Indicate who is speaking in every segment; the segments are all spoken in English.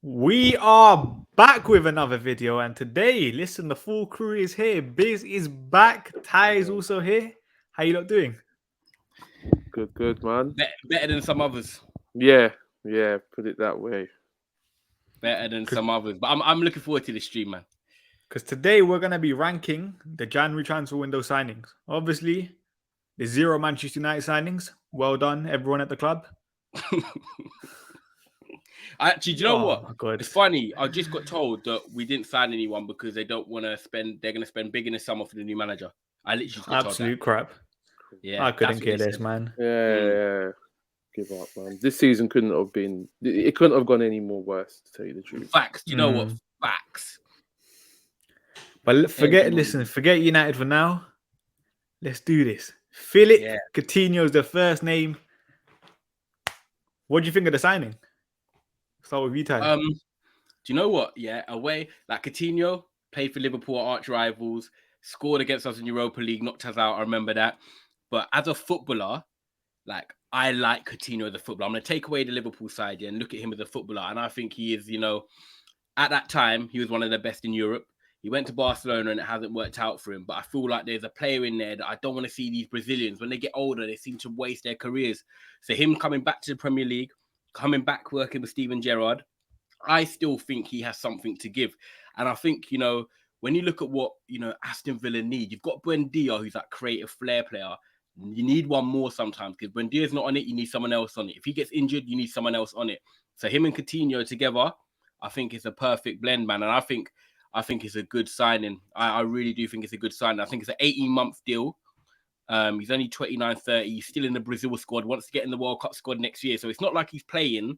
Speaker 1: We are back with another video, and today, listen, the full crew is here. Biz is back. Ty is also here. How you lot doing?
Speaker 2: Good, man.
Speaker 3: Better than some others.
Speaker 2: Yeah, put it that way.
Speaker 3: Better than some others. But I'm looking forward to this stream, man.
Speaker 1: Because today we're going to be ranking the January transfer window signings. Obviously, the 0 Manchester United signings. Well done, everyone at the club.
Speaker 3: Actually, do you know what?
Speaker 1: My God.
Speaker 3: It's funny. I just got told that we didn't sign anyone because they don't want to spend. They're going to spend big in the summer for the new manager. I literally just got
Speaker 1: Absolute
Speaker 3: told that.
Speaker 1: crap.
Speaker 3: Yeah,
Speaker 1: I couldn't care less, man.
Speaker 2: Yeah. Give up, man. This season couldn't have been. It couldn't have gone any more worse, to tell you the truth.
Speaker 3: Facts. Do you know what? Facts.
Speaker 1: But forget United for now. Let's do this. Philip Coutinho is the first name. What do you think of the signing? Start with you, Ty.
Speaker 3: Do you know what? Yeah, away like Coutinho played for Liverpool, arch rivals, scored against us in Europa League, knocked us out. I remember that. But as a footballer, like I like Coutinho as a footballer. I'm gonna take away the Liverpool side and look at him as a footballer, and I think he is. At that time he was one of the best in Europe. He went to Barcelona and it hasn't worked out for him. But I feel like there's a player in there that I don't want to see these Brazilians. When they get older, they seem to waste their careers. So him coming back to the Premier League, coming back working with Steven Gerrard, I still think he has something to give. And I think, when you look at what, Aston Villa need, you've got Buendia, who's that creative flair player. You need one more sometimes because Buendia's not on it. You need someone else on it. If he gets injured, you need someone else on it. So him and Coutinho together, I think it's a perfect blend, man. And I think it's a good signing. I really do think it's a good signing. I think it's an 18-month deal. He's only 29, 30. He's still in the Brazil squad. Wants to get in the World Cup squad next year. So it's not like he's playing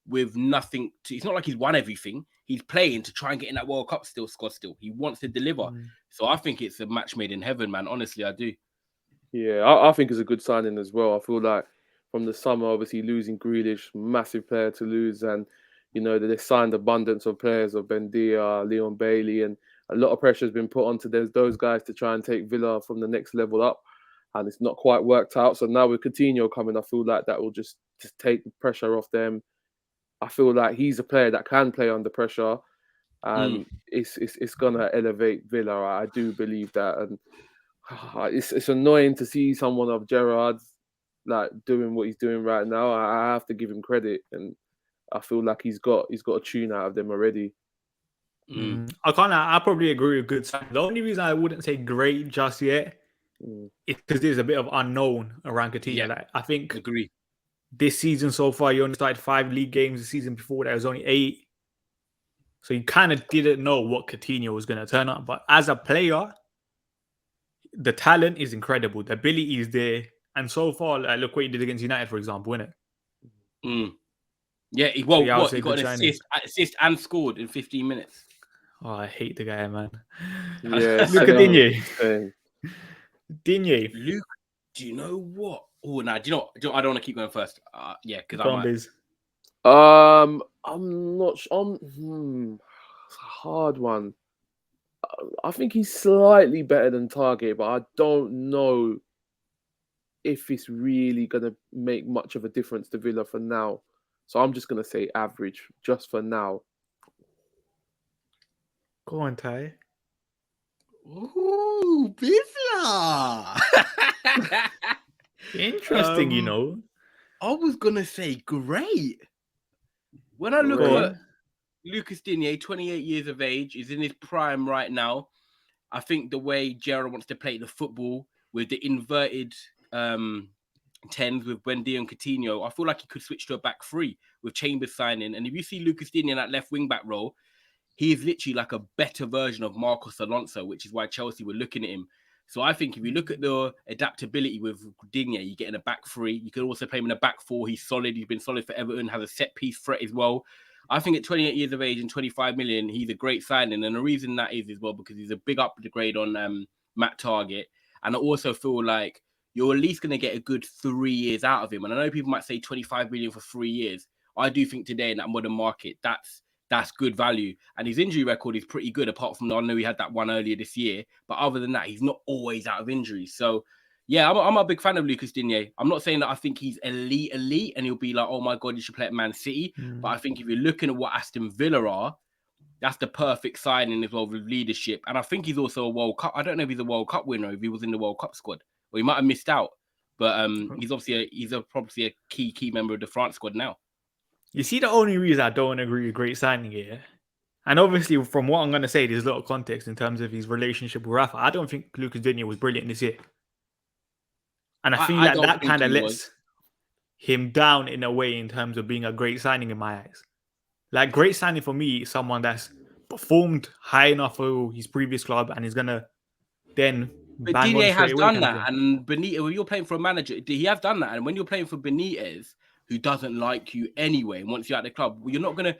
Speaker 3: with nothing. It's not like he's won everything. He's playing to try and get in that World Cup squad still. He wants to deliver. So I think it's a match made in heaven, man. Honestly, I do.
Speaker 2: Yeah, I think it's a good signing as well. I feel like from the summer, obviously losing Grealish, massive player to lose, and they signed abundance of players of Buendia, Leon Bailey, and a lot of pressure has been put onto those guys to try and take Villa from the next level up, and it's not quite worked out. So now with Coutinho coming, I feel like that will just take the pressure off them. I feel like he's a player that can play under pressure, and it's gonna elevate Villa. I do believe that, and it's annoying to see someone of Gerrard's like doing what he's doing right now. I have to give him credit, and I feel like he's got a tune out of them already.
Speaker 1: I probably agree with good sign. The only reason I wouldn't say great just yet is because there's a bit of unknown around Coutinho.
Speaker 3: Yeah,
Speaker 1: like, I think
Speaker 3: agree.
Speaker 1: This season so far, you only started 5 league games. The season before that was only 8. So you kind of didn't know what Coutinho was going to turn up. But as a player, the talent is incredible. The ability is there. And so far, look what he did against United, for example, innit?
Speaker 3: Yeah, he got an assist and scored in 15 minutes.
Speaker 1: Oh, I hate the guy, man.
Speaker 2: Yeah,
Speaker 1: look at Digne. Digne.
Speaker 3: Luke, do you know what? Oh, no, do you know what? I don't want to keep going first. Because
Speaker 2: I'm not sure. It's a hard one. I think he's slightly better than Target, but I don't know if it's really going to make much of a difference to Villa for now. So I'm just going to say average, just for now.
Speaker 1: Go on, Ty.
Speaker 3: Ooh, Villa!
Speaker 1: Interesting,
Speaker 3: I was going to say great. When I look at Lucas Digne, 28 years of age, is in his prime right now. I think the way Gerrard wants to play the football with the inverted 10s with Buendia and Coutinho, I feel like he could switch to a back 3 with Chambers signing. And if you see Lucas Digne in that left wing back role, he is literally like a better version of Marcos Alonso, which is why Chelsea were looking at him. So I think if you look at the adaptability with Digne, you get in a back 3. You can also play him in a back 4. He's solid. He's been solid for Everton, has a set piece threat as well. I think at 28 years of age and 25 million, he's a great signing. And the reason that is as well, because he's a big upgrade on Matt Target. And I also feel like you're at least going to get a good 3 years out of him. And I know people might say 25 million for 3 years. I do think today in that modern market, that's good value. And his injury record is pretty good, apart from, I know he had that one earlier this year. But other than that, he's not always out of injury. So, Yeah, I'm a big fan of Lucas Digne. I'm not saying that I think he's elite, and he'll be like, oh my God, you should play at Man City. But I think if you're looking at what Aston Villa are, that's the perfect signing as well with leadership. And I think he's also a World Cup. I don't know if he's a World Cup winner, if he was in the World Cup squad, or he might have missed out. But he's obviously probably a key member of the France squad now.
Speaker 1: You see, the only reason I don't agree with great signing here, and obviously from what I'm going to say, there's a lot of context in terms of his relationship with Rafa. I don't think Lucas Digne was brilliant this year. And I feel like that kind of lets him down in a way in terms of being a great signing in my eyes. Like, great signing for me is someone that's performed high enough for his previous club and is going to then
Speaker 3: But
Speaker 1: bang
Speaker 3: Digne
Speaker 1: on straight
Speaker 3: has
Speaker 1: away.
Speaker 3: done that. And Benitez, when you're playing for a manager, he has done that. And when you're playing for Benitez, who doesn't like you anyway and wants you out of the club, you're not gonna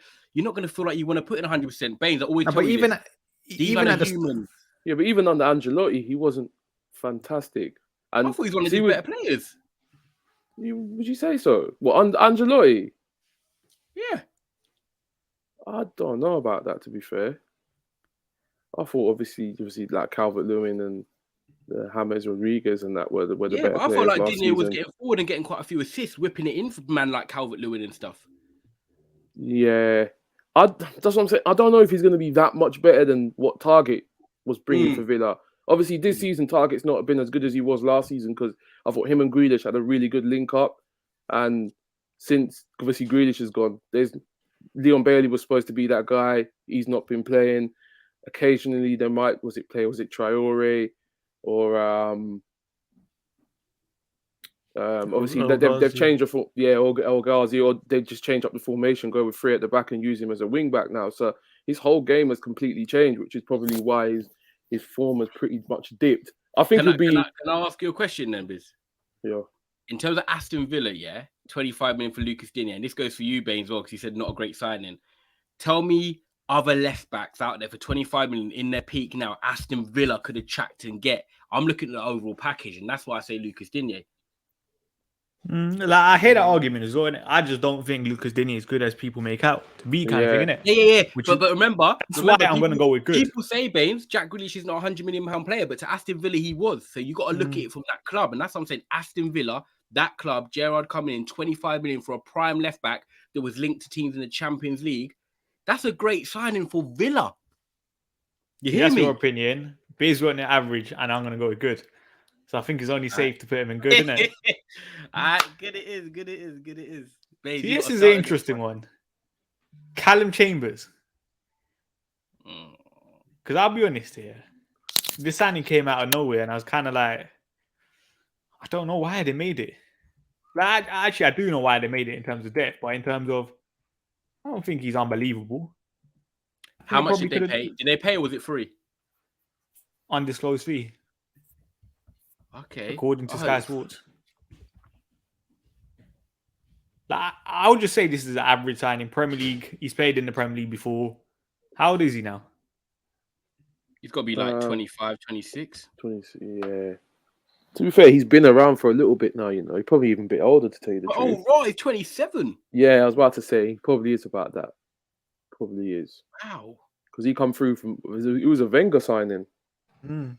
Speaker 3: feel like you want to put in 100%. Baines, I always tell you this.
Speaker 1: Even at
Speaker 3: humans.
Speaker 2: Yeah, but even under Ancelotti, he wasn't fantastic. And
Speaker 3: I thought he's one of the better players.
Speaker 2: Would you say so? Well, under Ancelotti?
Speaker 3: Yeah.
Speaker 2: I don't know about that, to be fair. I thought obviously like Calvert-Lewin and James Rodriguez and that were the better players.
Speaker 3: But I felt like
Speaker 2: last
Speaker 3: Digne was
Speaker 2: season.
Speaker 3: getting forward and getting quite a few assists, whipping it in for man like Calvert-Lewin and stuff.
Speaker 2: Yeah. That's what I'm saying. I don't know if he's going to be that much better than what Target was bringing for Villa. Obviously, this season, Target's not been as good as he was last season because I thought him and Grealish had a really good link up. And since, obviously, Grealish is gone, Leon Bailey was supposed to be that guy. He's not been playing. Occasionally, there was it Traore or obviously they've changed El Ghazi, or they just change up the formation, go with 3 at the back and use him as a wing back now. So his whole game has completely changed, which is probably why his form has pretty much dipped. I think
Speaker 3: Can I ask you a question then, Biz?
Speaker 2: Yeah.
Speaker 3: In terms of Aston Villa, 25 million for Lucas Digne, and this goes for you, Baines, as well, because you said not a great signing. Tell me other left backs out there for 25 million in their peak now, Aston Villa could attract and get. I'm looking at the overall package, and that's why I say Lucas Digne.
Speaker 1: I hear that argument as well, and I just don't think Lucas Digne is good as people make out to be, kind of thing, innit?
Speaker 3: Yeah. But remember,
Speaker 1: why I'm going to go with good.
Speaker 3: People say, Baines, Jack Grealish is not a £100 million player, but to Aston Villa he was. So you got to look at it from that club, and that's what I'm saying. Aston Villa, that club, Gerrard coming in 25 million for a prime left back that was linked to teams in the Champions League. That's a great signing for Villa. You hear me?
Speaker 1: That's your opinion. Biz went the average, and I'm going to go with good. So I think it's only safe to put him in good, isn't it?
Speaker 3: Good it is. Babe,
Speaker 1: See, this is an interesting one. Callum Chambers. Because I'll be honest here. This signing came out of nowhere, and I was kind of like, I don't know why they made it. Like, actually, I do know why they made it in terms of depth, but in terms of, I don't think he's unbelievable.
Speaker 3: How much did they pay? Did they pay or was it free?
Speaker 1: Undisclosed fee.
Speaker 3: Okay.
Speaker 1: According to Sky Sports. Like, I would just say this is an average signing. Premier League. He's played in the Premier League before. How old is he now?
Speaker 3: He's got to be like 25, 26.
Speaker 2: 26, yeah. To be fair, he's been around for a little bit now, you know. He's probably even a bit older, to tell you the truth.
Speaker 3: Oh, right. He's 27.
Speaker 2: Yeah, I was about to say, he probably is about that. Probably is.
Speaker 3: Wow.
Speaker 2: Because he come through from... It was a Wenger signing.
Speaker 1: He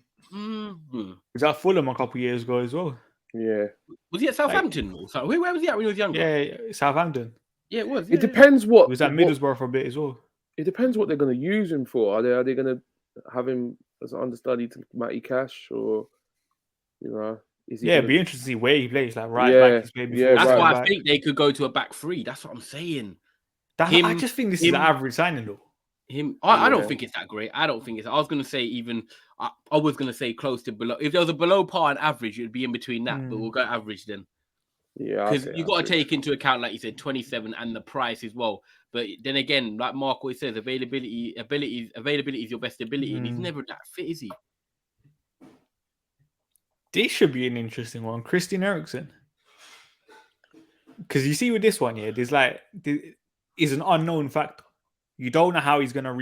Speaker 1: was at Fulham a couple of years ago as well.
Speaker 2: Yeah.
Speaker 3: Was he at Southampton? Where was he at when he was younger?
Speaker 1: Yeah, Southampton.
Speaker 3: Yeah, it was.
Speaker 2: It depends what...
Speaker 1: He was at Middlesbrough for a bit as well.
Speaker 2: It depends what they're going to use him for. Are they going to have him as an understudy to Matty Cash, or, you know...
Speaker 1: It'd be interesting to see where he plays. Like back, he's played before.
Speaker 3: That's why I think they could go to a back 3. That's what I'm saying.
Speaker 1: I just think this is an average signing, though.
Speaker 3: I don't think it's that great. I don't think it's. I was going to say even. I was going to say close to below. If there was a below par and average, it would be in between that. But we'll go average then. Yeah, because you got to take into account, like you said, 27 and the price as well. But then again, like Mark always says, availability is your best ability, and he's never that fit, is he?
Speaker 1: This should be an interesting one, Christian Eriksen. Because you see with this one, there's is an unknown factor. You don't know how he's gonna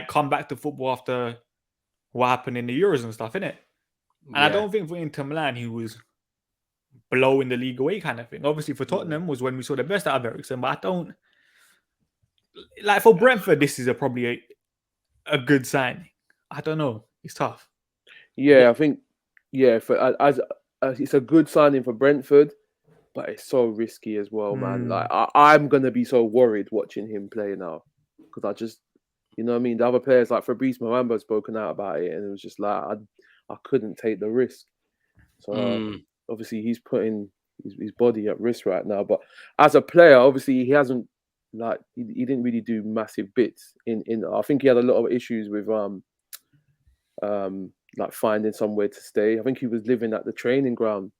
Speaker 1: come back to football after what happened in the Euros and stuff, innit? And I don't think for Inter Milan he was blowing the league away kind of thing. Obviously for Tottenham was when we saw the best out of Eriksen, but I don't for Brentford. This is probably a good signing. I don't know. It's tough.
Speaker 2: Yeah, I think yeah, as it's a good signing for Brentford, but it's so risky as well, man. Like I'm gonna be so worried watching him play now because I just, you know what I mean. The other players like Fabrice Muamba have spoken out about it, and it was just like I couldn't take the risk. So obviously he's putting his body at risk right now. But as a player, obviously he hasn't like he didn't really do massive bits in. I think he had a lot of issues with like finding somewhere to stay. I think he was living at the training ground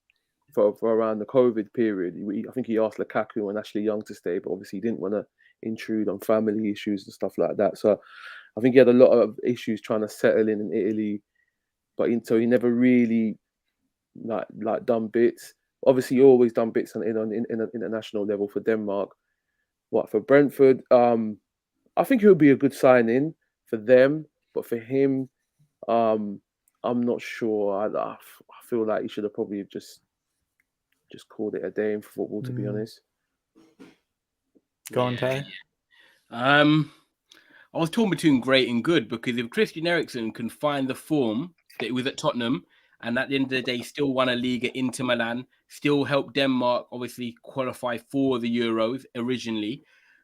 Speaker 2: for around the COVID period. I think he asked Lukaku and Ashley Young to stay, but obviously he didn't want to intrude on family issues and stuff like that. So I think he had a lot of issues trying to settle in Italy, but so he never really like done bits. Obviously, he always done bits on an international level for Denmark. What for Brentford? I think it would be a good signing for them, but for him, I'm not sure. I feel like he should have probably just called it a day in football, to be honest.
Speaker 1: Go on, Ty.
Speaker 3: I was torn between great and good because if Christian Eriksen can find the form that he was at Tottenham and at the end of the day still won a league at Inter Milan, still helped Denmark obviously qualify for the Euros originally,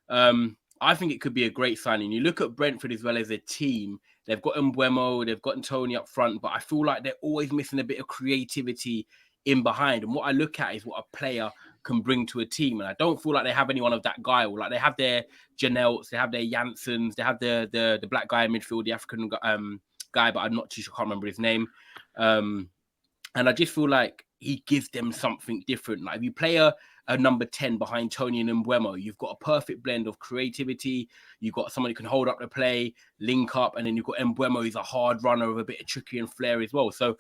Speaker 3: I think it could be a great signing. You look at Brentford as well as a team. They've got Mbeumo, they've got Tony up front, but I feel like they're always missing a bit of creativity in behind. And what I look at is what a player can bring to a team. And I don't feel like they have anyone of that guile. Like they have their Janelts, they have their Janssens, they have the black guy in midfield, the African guy, but I'm not too sure, I can't remember his name. And I just feel like he gives them something different. Like if you play a number 10 behind Tony and Mbeumo, you've got a perfect blend of creativity. You've got someone who can hold up the play, link up, and then you've got Mbeumo, who's a hard runner with a bit of tricky and flair as well. So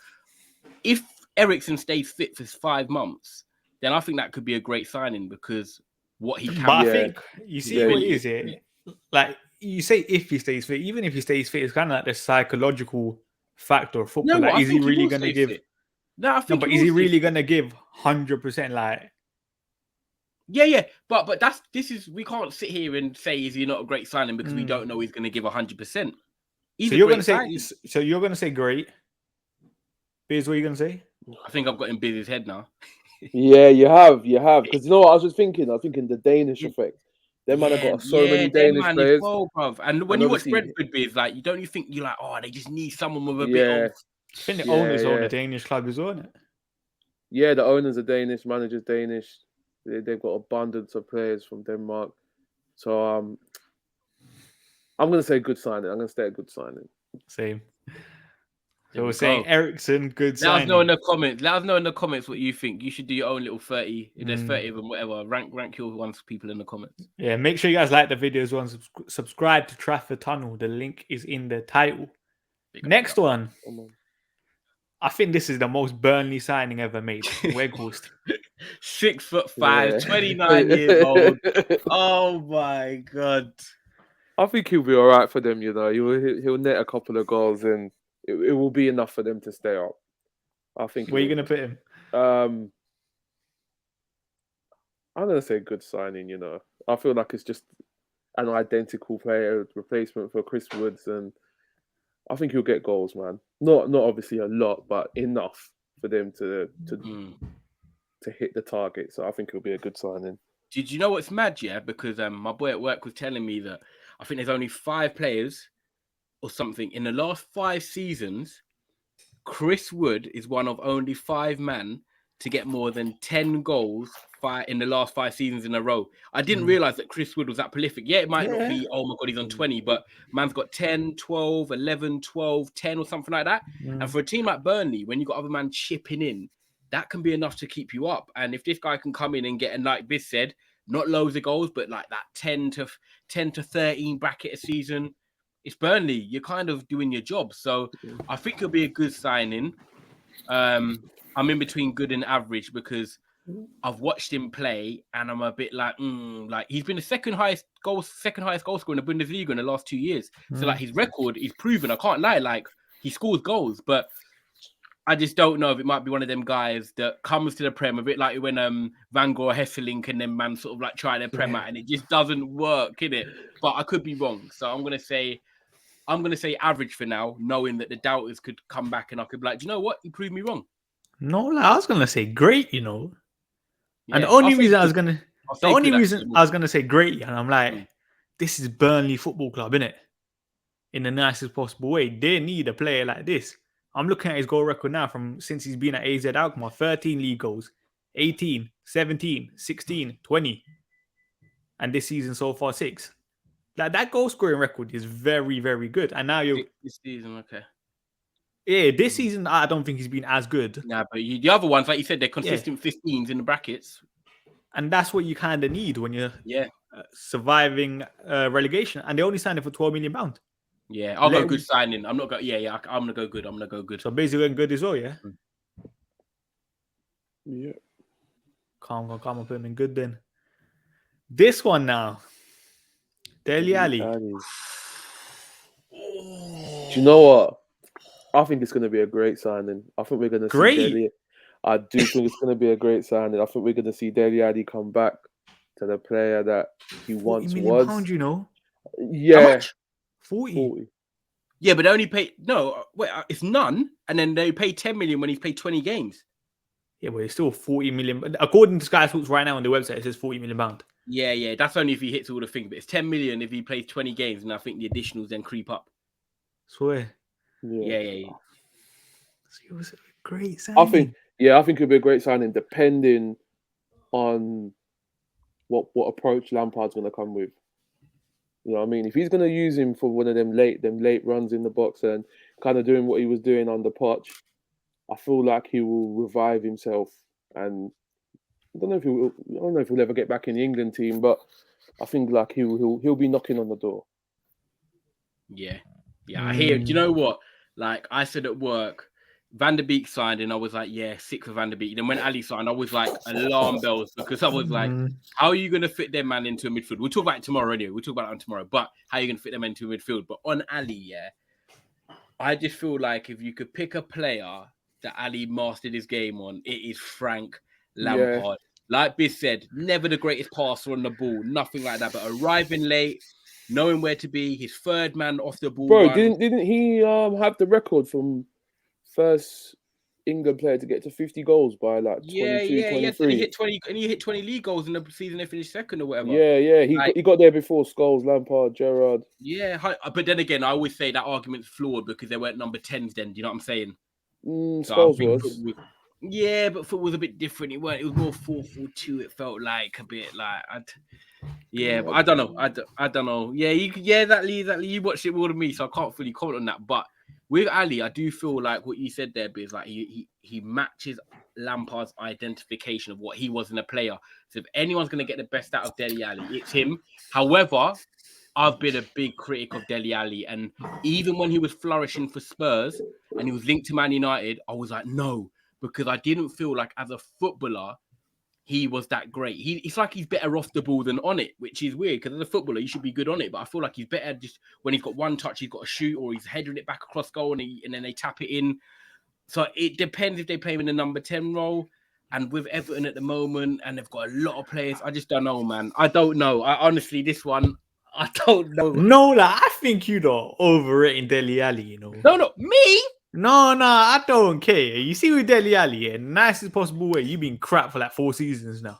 Speaker 3: if Eriksen stays fit for 5 months, then I think that could be a great signing because what he can.
Speaker 1: But I think you see what it is here. Like you say, if he stays fit, even if he stays fit, it's kind of like the psychological factor of football.
Speaker 3: No,
Speaker 1: like,
Speaker 3: I
Speaker 1: is he
Speaker 3: think
Speaker 1: really
Speaker 3: will
Speaker 1: going to
Speaker 3: stay
Speaker 1: give?
Speaker 3: fit. No, I think.
Speaker 1: No, but is he really going to give 100%? Like,
Speaker 3: yeah. But we can't sit here and say is he not a great signing because we don't know he's going to give 100%. So
Speaker 1: you're going to say. So you're going to say great. Biz, what are you going to say?
Speaker 3: I think I've got in Biz's head now.
Speaker 2: Yeah, you have. Because you know what I was thinking? The Danish effect. Them man have got so many Danish players.
Speaker 3: Well, bruv. And when you watch Brentford, Biz, like you think you're like, oh, they just need someone with a bit of.
Speaker 1: I think the owners own a Danish club as well, isn't it?
Speaker 2: Yeah, the owners are Danish, managers Danish. They've got abundance of players from Denmark. So I'm going to say good signing. I'm going to say a good signing.
Speaker 1: Same. So we're saying Eriksen, good signing.
Speaker 3: Let us know in the comments. Let us know in the comments what you think. You should do your own little 30. If there's 30 of them, whatever. Rank your ones people in the comments.
Speaker 1: Yeah, make sure you guys like the video as well and subscribe to Trafford Tunnel. The link is in the title. Next one. I think this is the most Burnley signing ever made. Weghorst.
Speaker 3: 6'5", 29 years old. Oh my God.
Speaker 2: I think he'll be all right for them, you know. He'll net a couple of goals and it will be enough for them to stay up. I think.
Speaker 1: Where are you going to put him?
Speaker 2: I'm going to say good signing, you know. I feel like it's just an identical player replacement for Chris Woods, and I think he'll get goals, man. Not obviously a lot, but enough for them to hit the target. So I think it'll be a good signing.
Speaker 3: Did you know what's mad, yeah? Because my boy at work was telling me that I think there's only 5 players or something in the last 5 seasons. Chris Wood is one of only 5 men to get more than 10 goals in the last 5 seasons in a row. I didn't realize that Chris Wood was that prolific. Yeah, it might not be, oh my God, he's on 20, but man's got 10, 12, 11, 12, 10 or something like that. And for a team like Burnley, when you got other man chipping in, that can be enough to keep you up. And if this guy can come in and get, and like Biz said, not loads of goals, but like that 10 to 13 bracket a season, it's Burnley. You're kind of doing your job. So I think it'll be a good signing. I'm in between good and average because I've watched him play and I'm a bit like he's been the second highest goal scorer in the Bundesliga in the last 2 years. So like his record is proven. I can't lie. Like he scores goals, but I just don't know if it might be one of them guys that comes to the Prem a bit like when Van Gogh Hesselink and them man sort of like try their Prem out and it just doesn't work, innit? But I could be wrong. So I'm gonna say average for now, knowing that the doubters could come back and I could be like, do you know what? You proved me wrong.
Speaker 1: No, like, I was gonna say great, you know. And
Speaker 3: Yeah,
Speaker 1: the only
Speaker 3: I'll say
Speaker 1: reason I
Speaker 3: good.
Speaker 1: was gonna,
Speaker 3: I'll
Speaker 1: the
Speaker 3: say
Speaker 1: only
Speaker 3: good,
Speaker 1: reason
Speaker 3: actually.
Speaker 1: I was gonna say great, and I'm like,
Speaker 3: Mm.
Speaker 1: this is Burnley Football Club, innit? In the nicest possible way. They need a player like this. I'm looking at his goal record now from since he's been at AZ Alkmaar. 13 league goals, 18, 17, 16, 20. And this season so far, 6. Like that goal scoring record is very, very good. And now you're
Speaker 3: This season, okay.
Speaker 1: this season I don't think he's been as good.
Speaker 3: Nah, but the other ones, like you said, they're
Speaker 1: Yeah.
Speaker 3: consistent 15s in the brackets.
Speaker 1: And that's what you kind of need when you're
Speaker 3: Yeah.
Speaker 1: surviving relegation. And they only signed him for £12 million.
Speaker 3: Yeah, I'll
Speaker 1: Let
Speaker 3: go good
Speaker 1: him-
Speaker 3: signing. I'm not going. Yeah. I'm gonna go good. I'm gonna go good.
Speaker 1: So basically going good as well, yeah.
Speaker 2: Yeah.
Speaker 1: Calm, put him in good then. This one now. Dele Alli.
Speaker 2: Do you know what? I think it's going to be a great signing. I think we're going to see
Speaker 1: Great.
Speaker 2: Dele. I do think it's going to be a great signing. I think we're going to see Dele Alli come back to the player that he once
Speaker 1: £40 million,
Speaker 2: was.
Speaker 1: you know.
Speaker 2: Yeah.
Speaker 3: How much?
Speaker 1: 40.
Speaker 3: Yeah, but they only pay it's none, and then they pay 10 million when he's played 20 games.
Speaker 1: Yeah, but it's still 40 million. But according to Sky Sports right now on the website, it says £40 million.
Speaker 3: Yeah. That's only if he hits all the things. But it's 10 million if he plays 20 games, and I think the additionals then creep up.
Speaker 1: Swear.
Speaker 3: Yeah.
Speaker 1: So it was a great signing.
Speaker 2: I think it'd be a great signing depending on what approach Lampard's going to come with. You know what I mean? If he's going to use him for one of them late runs in the box and kind of doing what he was doing on the Poch, I feel like he will revive himself. And I don't know if he'll ever get back in the England team, but I think like he'll be knocking on the door.
Speaker 3: Yeah. I hear. Do you know what? Like I said at work, Van der Beek signed, and I was like, yeah, sick for Van der Beek. Then when Ali signed, I was like, alarm bells, because I was like, how are you going to fit their man into a midfield? We'll talk about it tomorrow anyway. We'll talk about it on tomorrow. But how are you going to fit them into a midfield? But on Ali, yeah, I just feel like if you could pick a player that Ali mastered his game on, it is Frank Lampard.
Speaker 2: Yeah.
Speaker 3: Like Biz said, never the greatest passer on the ball, nothing like that. But arriving late, knowing where to be, his third man off the ball.
Speaker 2: Bro,
Speaker 3: run.
Speaker 2: didn't he have the record from first England player to get to 50 goals by like 22, 23?
Speaker 3: He hit 20 and he hit 20 league goals in the season they finished second or whatever.
Speaker 2: Yeah. He got there before Scholes, Lampard, Gerrard.
Speaker 3: Yeah, but then again, I always say that argument's flawed because they weren't number 10s then. Do you know what I'm saying?
Speaker 2: Scholes was.
Speaker 3: Yeah, but foot was a bit different. It was more 4-4-2. It felt like a bit like but I don't know. I don't know. Yeah, exactly. You watched it more than me, so I can't fully comment on that. But with Ali, I do feel like what you said there, Biz, like he matches Lampard's identification of what he was in a player. So if anyone's going to get the best out of Dele Alli, it's him. However, I've been a big critic of Dele Alli, and even when he was flourishing for Spurs and he was linked to Man United, I was like, no, because I didn't feel like as a footballer he was that great. It's like he's better off the ball than on it, which is weird because as a footballer you should be good on it, but I feel like he's better just when he's got one touch, he's got to shoot, or he's heading it back across goal and then they tap it in. So it depends if they play him in the number 10 role. And with Everton at the moment, and they've got a lot of players, I just don't know, man. I don't know. Honestly, this one, I don't know.
Speaker 1: No, like, I think you're overrating Dele Alli, you know.
Speaker 3: No, me?
Speaker 1: No, I don't care. You see with Dele Alli, in the nicest possible way, you've been crap for like 4 seasons now.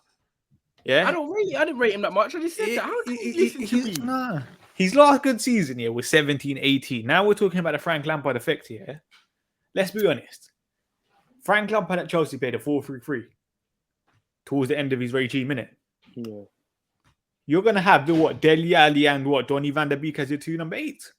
Speaker 1: Yeah?
Speaker 3: I didn't rate him that much. I just said that. How can you listen to me?
Speaker 1: Nah. His last good season here was 17-18. Now we're talking about the Frank Lampard effect here. Let's be honest. Frank Lampard at Chelsea played a 4-3-3 towards the end of his regime, innit?
Speaker 2: Yeah.
Speaker 1: You're going to have Dele Alli and Donny van der Beek as your 2 number 8.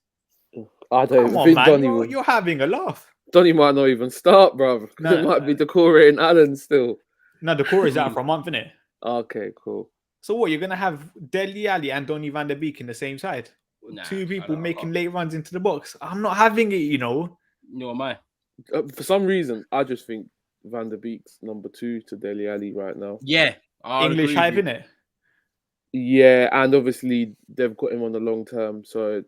Speaker 2: I don't
Speaker 1: Come on,
Speaker 2: think
Speaker 1: man.
Speaker 2: Donny
Speaker 1: You're having a laugh.
Speaker 2: Donny might not even start, bro. It might be Decore and Allen still.
Speaker 1: No, Decore is out for a month, innit?
Speaker 2: Okay, cool.
Speaker 1: So what? You're going to have Dele Alli and Donny van der Beek in the same side?
Speaker 3: Nah,
Speaker 1: 2 people making late runs into the box. I'm not having it, you know.
Speaker 3: Nor am I.
Speaker 2: For some reason, I just think Van der Beek's number 2 to Dele Alli right now.
Speaker 3: Yeah.
Speaker 1: English hype, innit?
Speaker 2: Yeah, and obviously they've got him on the long term, so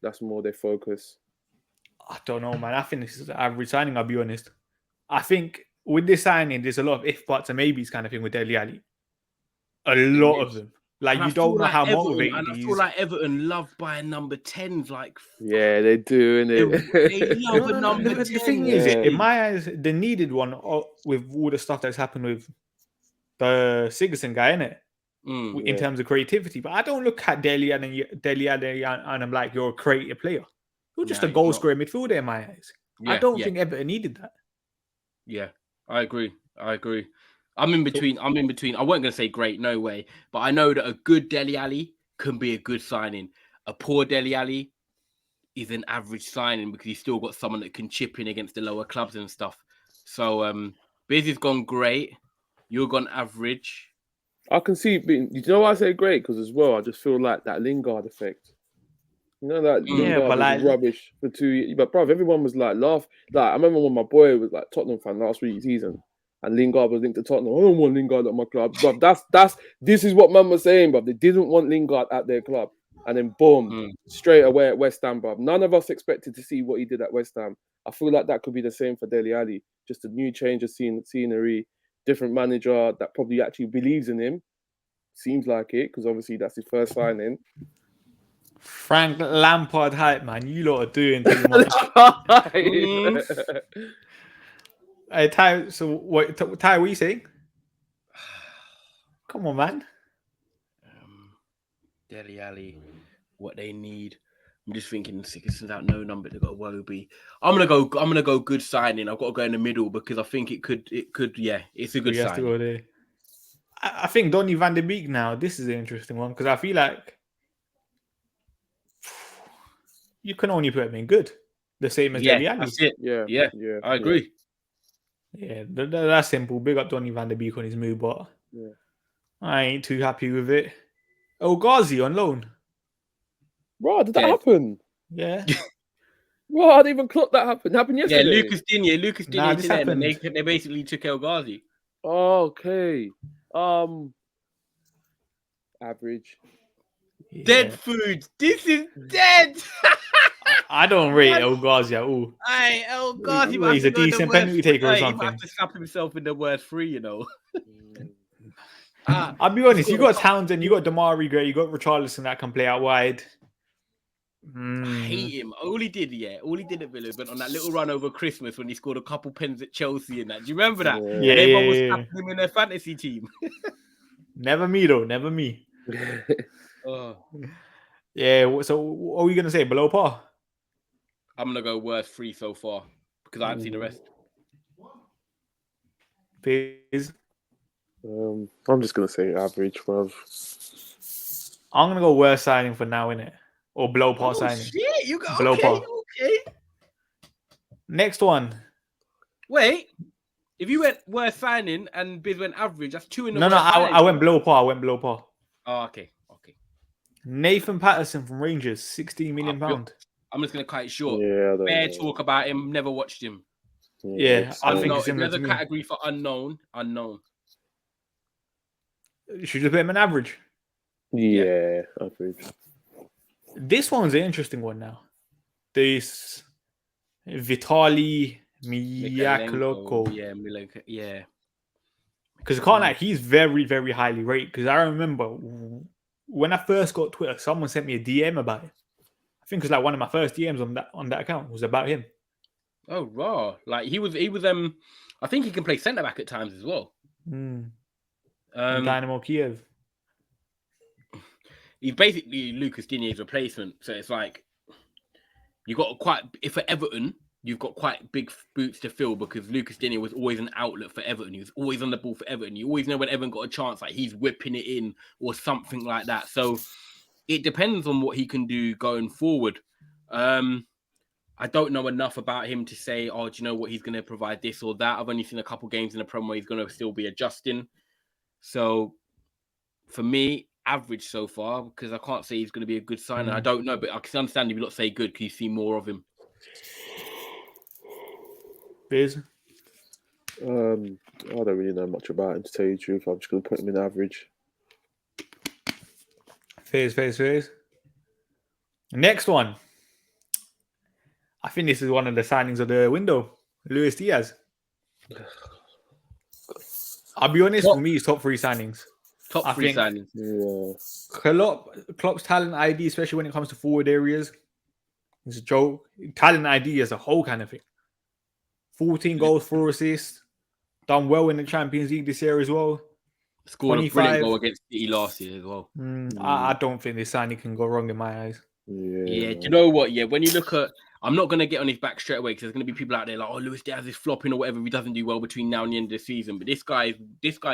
Speaker 2: that's more their focus.
Speaker 1: I don't know, man. I think this is an average signing, I'll be honest. I think with this signing, there's a lot of if, buts, and maybes kind of thing with Dele Alli. A lot of them. Like,
Speaker 3: And I
Speaker 1: you
Speaker 3: feel
Speaker 1: don't know
Speaker 3: like
Speaker 1: how
Speaker 3: Everton,
Speaker 1: motivated
Speaker 3: and I
Speaker 1: he
Speaker 3: feel
Speaker 1: is.
Speaker 3: like Everton love buying number 10s. Like,
Speaker 2: Yeah, they do,
Speaker 3: they
Speaker 2: innit?
Speaker 3: love a number
Speaker 1: The
Speaker 3: 10.
Speaker 1: thing is,
Speaker 2: Yeah.
Speaker 1: in my eyes, the needed one with all the stuff that's happened with the Sigurdsson guy, innit? In
Speaker 2: Yeah.
Speaker 1: terms of creativity. But I don't look at Dele Alli and I'm like, you're a creative player. You're just
Speaker 3: Nah,
Speaker 1: a
Speaker 3: he's
Speaker 1: goal
Speaker 3: not.
Speaker 1: scorer midfielder in my eyes. I
Speaker 3: Yeah,
Speaker 1: don't
Speaker 3: yeah,
Speaker 1: think Everton needed that.
Speaker 3: yeah. I agree. I'm in between. I weren't gonna say great, no way. But I know that a good Dele Alli can be a good signing. A poor Dele Alli is an average signing because he's still got someone that can chip in against the lower clubs and stuff. So Biz has gone great. You're gone average.
Speaker 2: I can see it being. You know why I say great? Because as well, I just feel like that Lingard effect. You know that
Speaker 1: Yeah,
Speaker 2: Lingard
Speaker 1: but
Speaker 2: was
Speaker 1: like,
Speaker 2: rubbish for 2 years. But bro, everyone was like laugh. Like I remember when my boy was like Tottenham fan last week season, and Lingard was linked to Tottenham. I don't want Lingard at my club. But this is what man was saying, but they didn't want Lingard at their club. And then boom, straight away at West Ham, bruv. None of us expected to see what he did at West Ham. I feel like that could be the same for Dele Alli. Just a new change of scenery, different manager that probably actually believes in him. Seems like it, because obviously that's his first signing.
Speaker 1: Frank Lampard hype, man. You lot are doing too much. Hey, Ty, so what, Ty, what are you saying? Come on, man.
Speaker 3: Dele Alli, what they need. I'm just thinking Sigurdsson's out no number. They've got Wobie. I'm gonna go good signing. I've got to go in the middle because I think it could yeah, it's a good
Speaker 1: He has to
Speaker 3: signing.
Speaker 1: go there. I think Donny van der Beek now, this is an interesting one because I feel like you can only put him in good. The same as Dele Alli.
Speaker 3: That's it.
Speaker 2: Yeah,
Speaker 3: I agree.
Speaker 1: Yeah, that's simple. Big up Donny van der Beek on his move, but I ain't too happy with it. Oh, Ghazi on loan.
Speaker 2: Bro, did that happen?
Speaker 1: Yeah.
Speaker 2: Bro, I didn't even clock that happened. It happened yesterday.
Speaker 3: Yeah, Lucas Digne
Speaker 1: this
Speaker 3: today, and
Speaker 1: happened.
Speaker 3: they basically took El Ghazi.
Speaker 2: Okay. Average.
Speaker 1: Yeah.
Speaker 3: Dead food. This is dead.
Speaker 1: I don't rate El Ghazi at all.
Speaker 3: Hey, El Ghazi,
Speaker 1: He's a decent penalty taker or
Speaker 3: He
Speaker 1: something.
Speaker 3: might have to slap himself in the worst three, you know.
Speaker 1: I'll be honest, you got Townsend, you got Damari Gray, you got Richarlison that can play out wide.
Speaker 3: I hate him. All he did at Villa went on that little run over Christmas when he scored a couple pens at Chelsea and that. Do you remember that?
Speaker 1: Yeah,
Speaker 3: and everyone was tapping him in their fantasy team.
Speaker 1: Never me though, never me. Yeah, so what are we gonna say? Below par?
Speaker 3: I'm gonna go worst three so far because I haven't seen the rest.
Speaker 1: Please.
Speaker 2: I'm just gonna say average, bruv.
Speaker 1: I'm gonna go worst signing for now, innit? Or below par signing.
Speaker 3: Shit, you go
Speaker 1: below par.
Speaker 3: Okay.
Speaker 1: Next one.
Speaker 3: Wait, if you went worst signing and Biz went average, that's two in the
Speaker 1: No, I went below par.
Speaker 3: Oh, okay.
Speaker 1: Nathan Patterson from Rangers, £16 million.
Speaker 3: I'm just gonna cut it short.
Speaker 2: Yeah,
Speaker 3: Fair talk about him. Never watched him.
Speaker 1: Yeah, I think it's similar
Speaker 3: there's
Speaker 1: to
Speaker 3: a
Speaker 1: me.
Speaker 3: category for unknown.
Speaker 1: Should you put him in average?
Speaker 2: Yeah, average.
Speaker 1: This one's an interesting one now. This Vitali Miyakloko.
Speaker 3: Yeah.
Speaker 1: Because I can't like he's very, very highly rated. Because I remember when I first got Twitter, someone sent me a DM about it. I think it was like one of my first DMs on that account was about him.
Speaker 3: Oh, raw! Like he was. I think he can play centre back at times as well.
Speaker 1: Dynamo Kiev.
Speaker 3: He's basically Lucas Digne's replacement. So it's like if for Everton, you've got quite big boots to fill because Lucas Digne was always an outlet for Everton. He was always on the ball for Everton. You always know when Everton got a chance, like he's whipping it in or something like that. So it depends on what he can do going forward. I don't know enough about him to say, do you know what, he's going to provide this or that. I've only seen a couple games in the Premier where he's going to still be adjusting. So for me, average so far, because I can't say he's going to be a good signer. I don't know, but I can understand if you not say good because you see more of him.
Speaker 1: Biz?
Speaker 2: I don't really know much about him, to tell you the truth. I'm just going to put him in average.
Speaker 1: Phase. Next one. I think this is one of the signings of the window. Luis Diaz. I'll be honest, for me, it's top 3 signings.
Speaker 3: Top
Speaker 1: I
Speaker 3: three
Speaker 1: think
Speaker 3: signings.
Speaker 2: Yeah.
Speaker 1: Klopp's talent ID, especially when it comes to forward areas, is a joke. Talent ID as a whole kind of thing. 14 goals, 4 assists. Done well in the Champions League this year as well.
Speaker 3: Scored a brilliant
Speaker 1: 25.
Speaker 3: goal against City last year as well.
Speaker 1: I don't think this signing can go wrong in my eyes.
Speaker 3: Yeah, do you know what? Yeah, when you look at, I'm not going to get on his back straight away because there's going to be people out there like, oh, Luis Diaz is flopping or whatever. He doesn't do well between now and the end of the season. But this guy's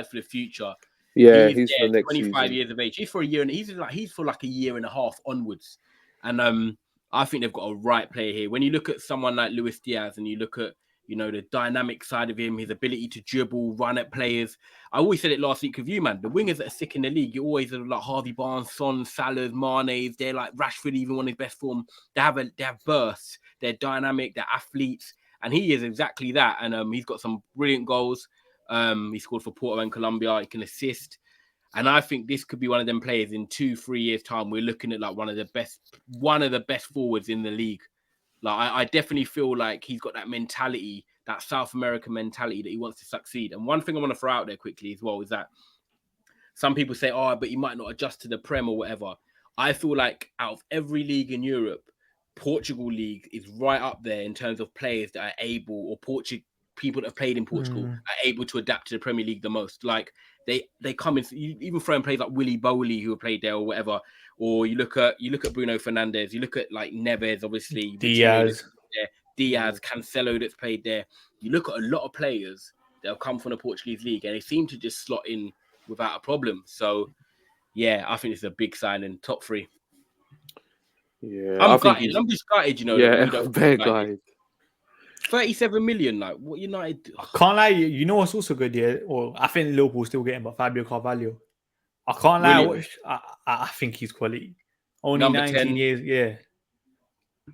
Speaker 3: for the future.
Speaker 2: Yeah,
Speaker 3: he's
Speaker 2: for the next
Speaker 3: 25
Speaker 2: season.
Speaker 3: years of age. He's for a year and he's for like a year and a half onwards. And I think they've got a right player here. When you look at someone like Luis Diaz and you look at, you know, the dynamic side of him, his ability to dribble, run at players. I always said it last week with you, man. The wingers that are sick in the league, you always have like Harvey Barnes, Son, Salah, Mane. They're like Rashford, even on his best form. They have bursts. They're dynamic. They're athletes, and he is exactly that. And he's got some brilliant goals. He scored for Porto and Colombia. He can assist. And I think this could be one of them players in 2-3 years' time. We're looking at like one of the best forwards in the league. Like I definitely feel like he's got that mentality, that South American mentality that he wants to succeed. And one thing I want to throw out there quickly as well is that some people say, oh, but he might not adjust to the Prem or whatever. I feel like out of every league in Europe, Portugal league is right up there in terms of players that are able, or people that have played in Portugal are able to adapt to the Premier League the most. Like they come in, even throwing players like Willy Bowley who have played there or whatever. Or you look at Bruno Fernandes, you look at like Neves, obviously
Speaker 1: Diaz,
Speaker 3: Cancelo that's played there. You look at a lot of players that have come from the Portuguese league, and they seem to just slot in without a problem. So, yeah, I think it's a big signing, top 3.
Speaker 2: Yeah,
Speaker 3: I'm gutted. I'm just gutted, you know.
Speaker 2: Yeah,
Speaker 3: we don't
Speaker 2: very gutted.
Speaker 3: 37 million, like what United?
Speaker 1: I can't lie. You know what's also good, yeah? Or I think Liverpool still getting, but Fabio Carvalho. I can't lie. I think he's quality. Only
Speaker 3: Number
Speaker 1: 19
Speaker 3: 10.
Speaker 1: years, yeah.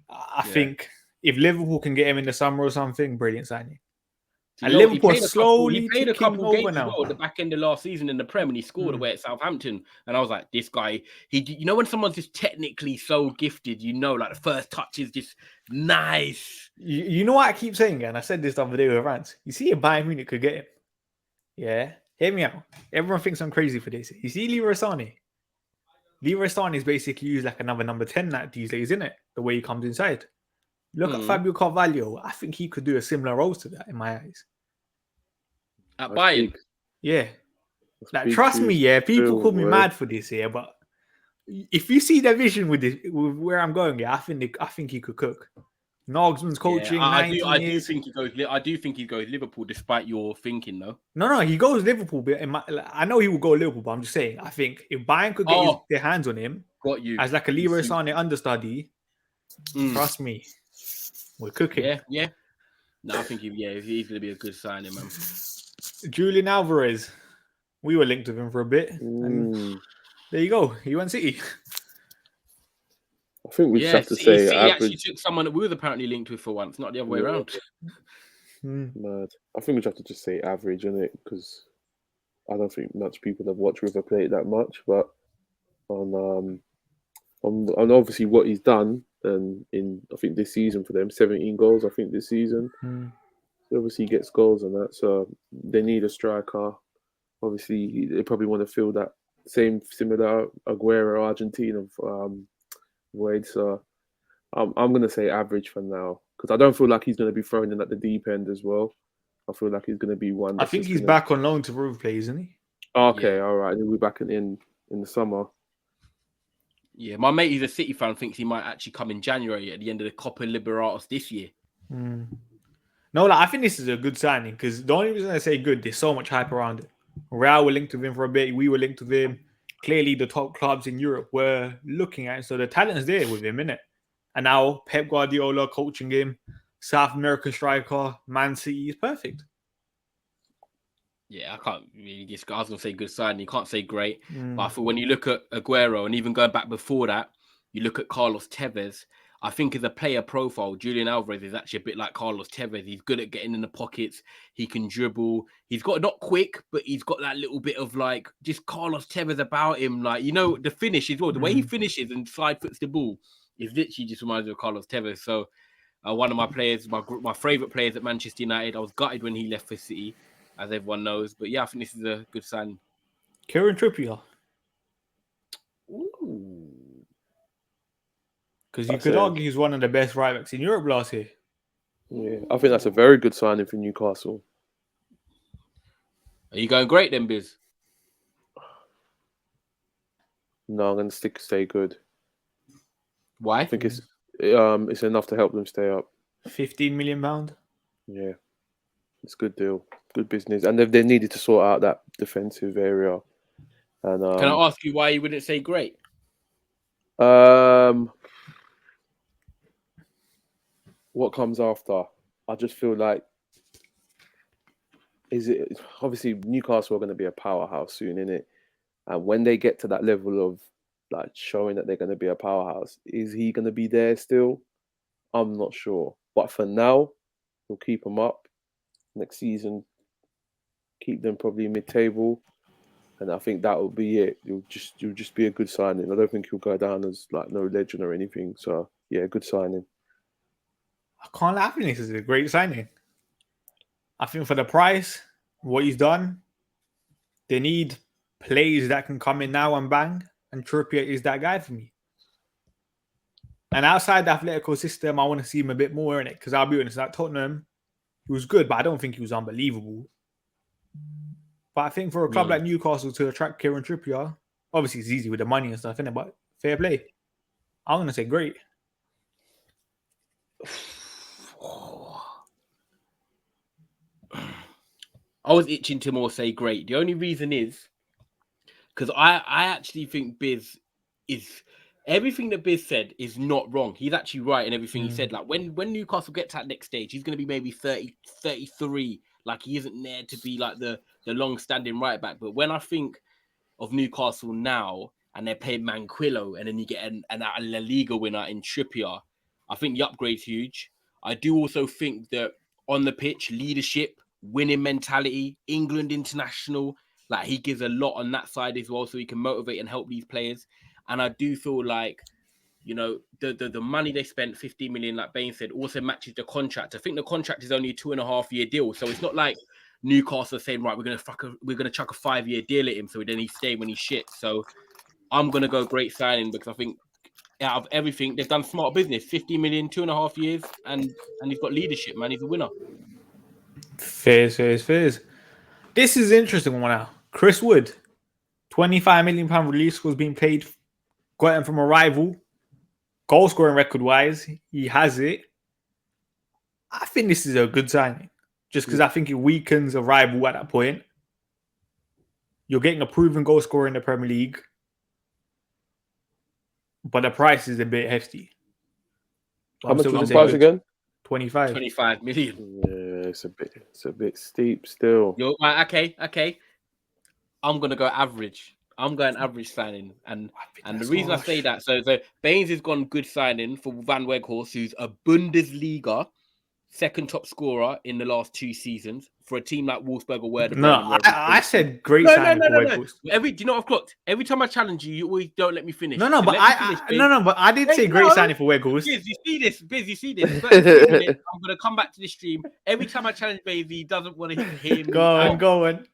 Speaker 1: I think if Liverpool can get him in the summer or something, brilliant signing. And Liverpool slowly
Speaker 3: played a couple games
Speaker 1: over now.
Speaker 3: as well at the back end of last season in the Prem, and he scored away at Southampton. And I was like, this guy, you know, when someone's just technically so gifted, you know, like the first touch is just nice.
Speaker 1: You know what I keep saying, and I said this the other day with Rance. You see, if Bayern Munich could get him, yeah. Hear me out. Everyone thinks I'm crazy for this. You see, Leroy Sané. Leroy Sané is basically used like another number 10 these days, isn't it? The way he comes inside. Look at Fabio Carvalho. I think he could do a similar role to that in my eyes.
Speaker 3: At Bayern?
Speaker 1: Yeah. Like, trust me, yeah. People call me mad for this here, but if you see the vision with where I'm going, yeah, I think he could cook. Nagelsmann's coaching,
Speaker 3: yeah, I
Speaker 1: years.
Speaker 3: do think he goes Liverpool, despite your thinking, though.
Speaker 1: No, he goes Liverpool. But I know he will go Liverpool, but I'm just saying, I think if Bayern could get their hands on him, as like a Leroy Sané understudy, trust me, we're cooking.
Speaker 3: Yeah. No, I think he's going to be a good signing, man.
Speaker 1: Julian Alvarez, we were linked with him for a bit, and there you go. He went City.
Speaker 2: I think we just have to say
Speaker 3: City
Speaker 2: average.
Speaker 3: actually took someone that we were apparently linked with for once, not the other way around.
Speaker 2: Mad. I think we just have to just say average, innit? Because I don't think much people have watched River play it that much, but on obviously what he's done, and in I think this season for them, 17 goals. I think this season, so obviously he gets goals and that. So they need a striker. Obviously, they probably want to fill that similar Aguero Argentina Wade. So I'm going to say average for now, because I don't feel like he's going to be thrown in at the deep end as well. I feel like he's going to be one.
Speaker 1: I think he's back on loan to River play, isn't he?
Speaker 2: Okay, all right. He'll be back in the summer.
Speaker 3: Yeah, my mate, he's a City fan, thinks he might actually come in January at the end of the Copa Libertadores this year.
Speaker 1: No, I think this is a good signing, because the only reason I say good, there's so much hype around it. Real were linked with him for a bit. We were linked with him. Clearly, the top clubs in Europe were looking at him. So the talent's there with him, innit? And now Pep Guardiola coaching him, South American striker, Man City is perfect.
Speaker 3: Yeah, I can't really discuss. I was going to say good signing. You can't say great. But I thought when you look at Aguero, and even going back before that, you look at Carlos Tevez. I think as a player profile, Julian Alvarez is actually a bit like Carlos Tevez. He's good at getting in the pockets. He can dribble. He's got, not quick, but he's got that little bit of like just Carlos Tevez about him. Like, you know, the finish as well. The way he finishes and side foots the ball is literally just reminds me of Carlos Tevez. So one of my players, my favourite players at Manchester United. I was gutted when he left for City, as everyone knows. But yeah, I think this is a good sign.
Speaker 1: Kieran Trippier.
Speaker 3: Ooh.
Speaker 1: Because you could argue he's one of the best right backs in Europe last year.
Speaker 2: Yeah, I think that's a very good signing for Newcastle.
Speaker 3: Are you going great then, Biz?
Speaker 2: No, I'm going to stay good.
Speaker 3: Why?
Speaker 2: I think it's enough to help them stay up.
Speaker 1: £15 million.
Speaker 2: Yeah, it's a good deal, good business, and they needed to sort out that defensive area. And
Speaker 3: Can I ask you why you wouldn't say great?
Speaker 2: What comes after? I just feel like obviously Newcastle are going to be a powerhouse soon, innit? And when they get to that level of like showing that they're going to be a powerhouse, is he going to be there still? I'm not sure. But for now, we'll keep them up. Next season, keep them probably mid-table, and I think that will be it. You'll just be a good signing. I don't think he'll go down as like no legend or anything. So yeah, good signing.
Speaker 1: I can't lie, I think this is a great signing. I think for the price, what he's done, they need players that can come in now and bang, and Trippier is that guy for me. And outside the Atletico system, I want to see him a bit more in it, because I'll be honest, at Tottenham, he was good, but I don't think he was unbelievable. But I think for a club like Newcastle to attract Kieran Trippier, obviously it's easy with the money and stuff, innit? But fair play. I'm going to say great.
Speaker 3: I was itching to more say great. The only reason is because I actually think Biz is everything that Biz said is not wrong. He's actually right in everything he said. Like when Newcastle get to that next stage, he's going to be maybe 30, 33. Like he isn't there to be like the long-standing right back. But when I think of Newcastle now and they're playing Manquillo and then you get an La Liga winner in Trippier, I think the upgrade's huge. I do also think that on the pitch, leadership, winning mentality, England international, like he gives a lot on that side as well, so he can motivate and help these players. And I do feel like, you know, the money they spent, 50 million, like Bain said, also matches the contract. I think the contract is only a 2.5-year deal, so it's not like Newcastle are saying, right, we're gonna chuck a 5-year deal at him, so then he's staying when he's shit. So I'm gonna go great signing because I think out of everything they've done smart business. 50 million, 2.5 years, and he's got leadership, man. He's a winner.
Speaker 1: Fairs. This is an interesting one now. Chris Wood, £25 million release was being paid, got him from a rival. Goal scoring record wise, he has it. I think this is a good signing. Just because I think it weakens a rival at that point. You're getting a proven goal scorer in the Premier League. But the price is a bit hefty.
Speaker 2: How much was the price again?
Speaker 1: 25
Speaker 3: million.
Speaker 2: Yeah, it's a bit steep still.
Speaker 3: You're right, okay. I'm gonna go average. I'm going average signing, and the reason I say that, so Baines has gone good signing for Van Weghorst, who's a Bundesliga second top scorer in the last 2 seasons for a team like Wolfsburg or Werder.
Speaker 1: I said great signing for Weghorst.
Speaker 3: Do you know what I've clocked? Every time I challenge you, you always don't let me finish.
Speaker 1: But I did say great signing for Weghorst.
Speaker 3: Biz, you see this. I'm gonna come back to the stream. Every time I challenge Baines, he doesn't want to hear me.
Speaker 1: Go on.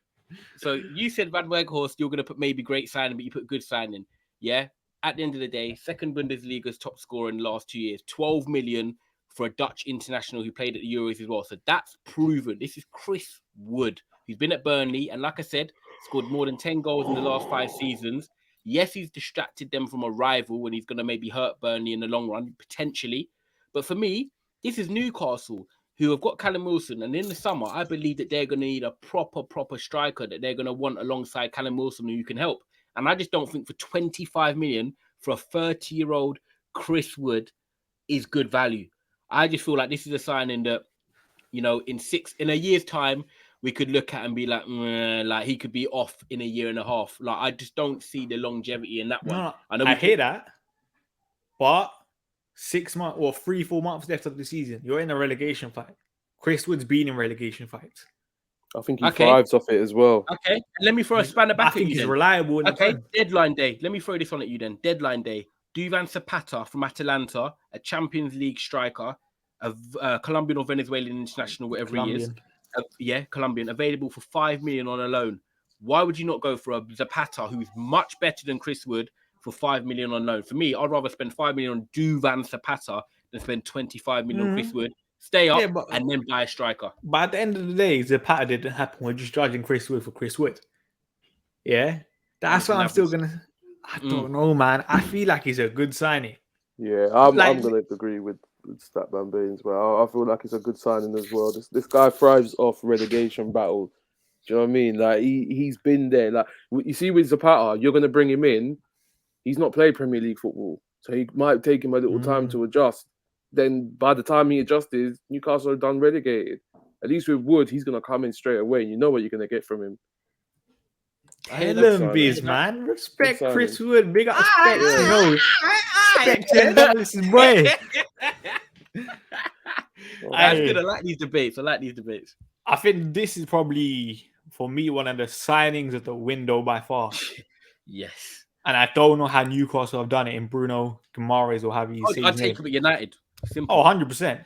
Speaker 3: So you said Van Weghorst, you're going to put maybe great signing, but you put good signing. Yeah. At the end of the day, second Bundesliga's top scorer in the last 2 years, 12 million for a Dutch international who played at the Euros as well. So that's proven. This is Chris Wood. He's been at Burnley. And like I said, scored more than 10 goals in the last 5 seasons. Yes, he's distracted them from a rival and he's going to maybe hurt Burnley in the long run, potentially. But for me, this is Newcastle, who have got Callum Wilson. And in the summer, I believe that they're going to need a proper striker that they're going to want alongside Callum Wilson who can help. And I just don't think for 25 million for a 30-year-old Chris Wood is good value. I just feel like this is a signing that, you know, in a year's time, we could look at and be like, like he could be off in a year and a half. Like, I just don't see the longevity in that one.
Speaker 1: I hear that. But 6 months or 3-4 months left of the season, you're in a relegation fight. Chris Wood's been in relegation fights.
Speaker 2: I think he thrives off it as well.
Speaker 3: Okay, let me throw a spanner back at you. I think
Speaker 1: he's reliable.
Speaker 3: Okay, deadline day. Let me throw this on at you then. Deadline day. Duvan Zapata from Atalanta, a Champions League striker, a Colombian or Venezuelan international, whatever he is. Colombian, available for 5 million on a loan. Why would you not go for a Zapata who's much better than Chris Wood for 5 million on loan? For me, I'd rather spend 5 million on Duvan Zapata than spend 25 million on Chris Wood, stay up, and then buy a striker.
Speaker 1: But at the end of the day, Zapata didn't happen. We're just judging Chris Wood for Chris Wood. Yeah, that's what I'm still gonna. I don't know, man. I feel like he's a good signing.
Speaker 2: Yeah, I'm gonna agree with Statman Baines, but I feel like it's a good signing as well. This guy thrives off relegation battle. Do you know what I mean? Like he's been there. Like you see with Zapata, you're gonna bring him in. He's not played Premier League football, so he might take him a little time to adjust. Then by the time he adjusts, Newcastle are done relegated. At least with Wood, he's gonna come in straight away. You know what you're gonna get from him.
Speaker 1: Tell him, Biz, man. Respect Chris Wood. Big up respect, respect to analysis, boy.
Speaker 3: That's good. I like these debates.
Speaker 1: I think this is probably, for me, one of the signings of the window by far.
Speaker 3: Yes.
Speaker 1: And I don't know how Newcastle have done it in Bruno, Guimaraes, or have you seen
Speaker 3: I'd take him at United. Simple.
Speaker 1: Oh, 100%.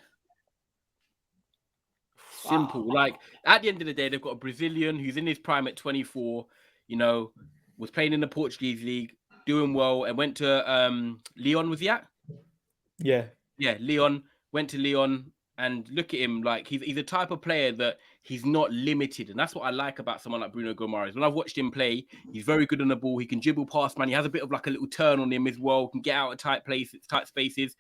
Speaker 3: Simple. Like, at the end of the day, they've got a Brazilian who's in his prime at 24, was playing in the Portuguese league, doing well, and went to Lyon, was he at?
Speaker 1: Yeah.
Speaker 3: Yeah, Lyon. Went to Lyon, and look at him. Like, he's a type of player that he's not limited. And that's what I like about someone like Bruno Guimaraes. When I've watched him play, he's very good on the ball. He can dribble past, man. He has a bit of like a little turn on him as well. Can get out of tight spaces.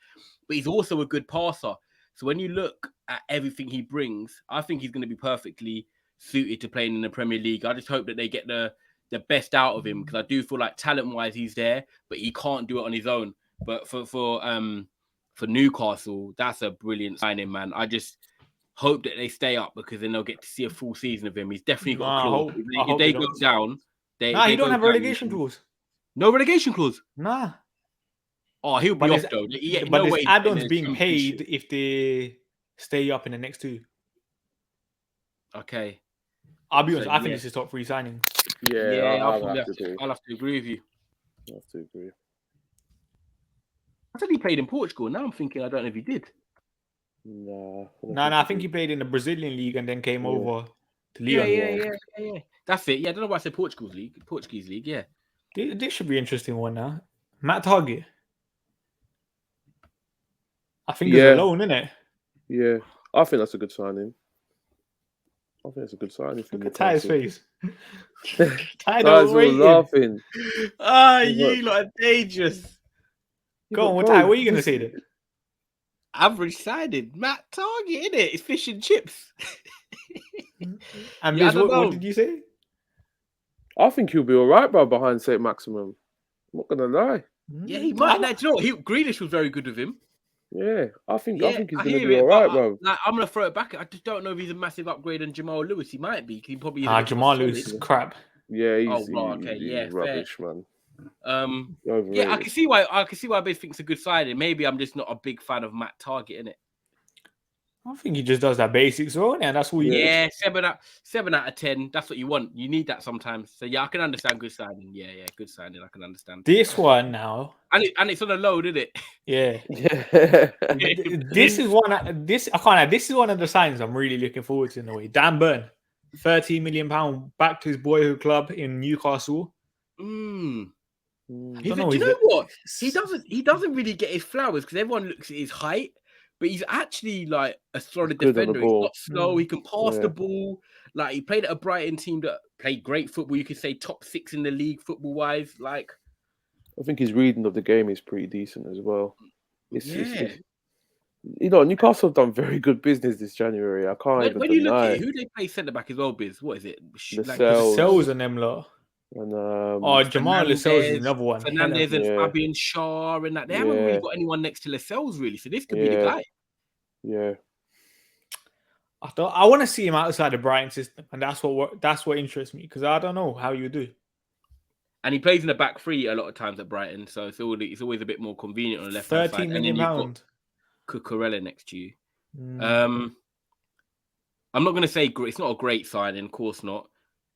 Speaker 3: But he's also a good passer. So when you look at everything he brings, I think he's going to be perfectly suited to playing in the Premier League. I just hope that they get the best out of him, because I do feel like talent-wise he's there, but he can't do it on his own. But for Newcastle, that's a brilliant signing, man. I just hope that they stay up, because then they'll get to see a full season of him. He's definitely got a clause. If they go down,
Speaker 1: he don't have a relegation clause.
Speaker 3: No relegation clause?
Speaker 1: Nah.
Speaker 3: Oh, he'll be off though.
Speaker 1: But there's add-ons being paid if they stay up in the next two.
Speaker 3: Okay.
Speaker 1: I'll be honest, I think this is top 3 signing.
Speaker 2: Yeah,
Speaker 3: I'll have to agree with you.
Speaker 2: I have to agree.
Speaker 3: I thought he played in Portugal. Now I'm thinking, I don't know if he did.
Speaker 2: No,
Speaker 1: I think he played in the Brazilian league and then came over to Lyon.
Speaker 3: Yeah. That's it. Yeah, I don't know why I said Portuguese league. Yeah.
Speaker 1: This should be an interesting one now. Matt Target. I think he's alone, isn't it?
Speaker 2: Yeah, I think that's a good signing. Look at
Speaker 1: Ty's face.
Speaker 2: Ty's all laughing.
Speaker 3: You lot are dangerous.
Speaker 1: Go on, Ty, what are you going to say then?
Speaker 3: Average signing. Matt Target, innit? It's fish and chips.
Speaker 1: And Biz, what did you say?
Speaker 2: I think he'll be all right, bro, behind St. Maximum. I'm not going to lie.
Speaker 3: Yeah, he might. Do you know, Grealish was very good with him.
Speaker 2: Yeah, I think he's going to be all right, bro.
Speaker 3: I'm going to throw it back. I just don't know if he's a massive upgrade on Jamal Lewis. He might be. He probably
Speaker 1: Jamal Lewis is crap.
Speaker 2: Yeah, he's rubbish,
Speaker 3: fair.
Speaker 2: man.
Speaker 3: I can see why Biz thinks a good signing. Maybe I'm just not a big fan of Matt Target, innit?
Speaker 1: I think he just does that basics role, and that's what.
Speaker 3: Yeah, 7 out of 10. That's what you want. You need that sometimes. So yeah, I can understand good signing. Yeah, good signing. I can understand
Speaker 1: this one now,
Speaker 3: and it's on a load, isn't it?
Speaker 1: Yeah. This is one. This is one of the signs I'm really looking forward to in a way. Dan Burn, £13 million back to his boyhood club in Newcastle.
Speaker 3: Do you know what? He doesn't really get his flowers because everyone looks at his height. But he's actually like a solid defender. He's not slow. He can pass the ball. Like he played at a Brighton team that played great football. You could say top 6 in the league football wise. Like,
Speaker 2: I think his reading of the game is pretty decent as well. Newcastle have done very good business this January. I can't even deny. When you look at
Speaker 3: who they play centre back as well, Biz? What is it?
Speaker 1: Lascelles and them lot.
Speaker 2: And
Speaker 1: Jamal Lascelles is another one.
Speaker 3: Fernandez and Fabian Schär and that. They haven't really got anyone next to Lascelles really. So this could be the guy.
Speaker 2: Yeah.
Speaker 1: I want to see him outside the Brighton system, and that's what interests me, because I don't know how you do.
Speaker 3: And he plays in the back 3 a lot of times at Brighton, so it's always a bit more convenient on the left hand side.
Speaker 1: £13 million.
Speaker 3: And Cucurella next to you. I'm not going to say it's not a great signing, of course not.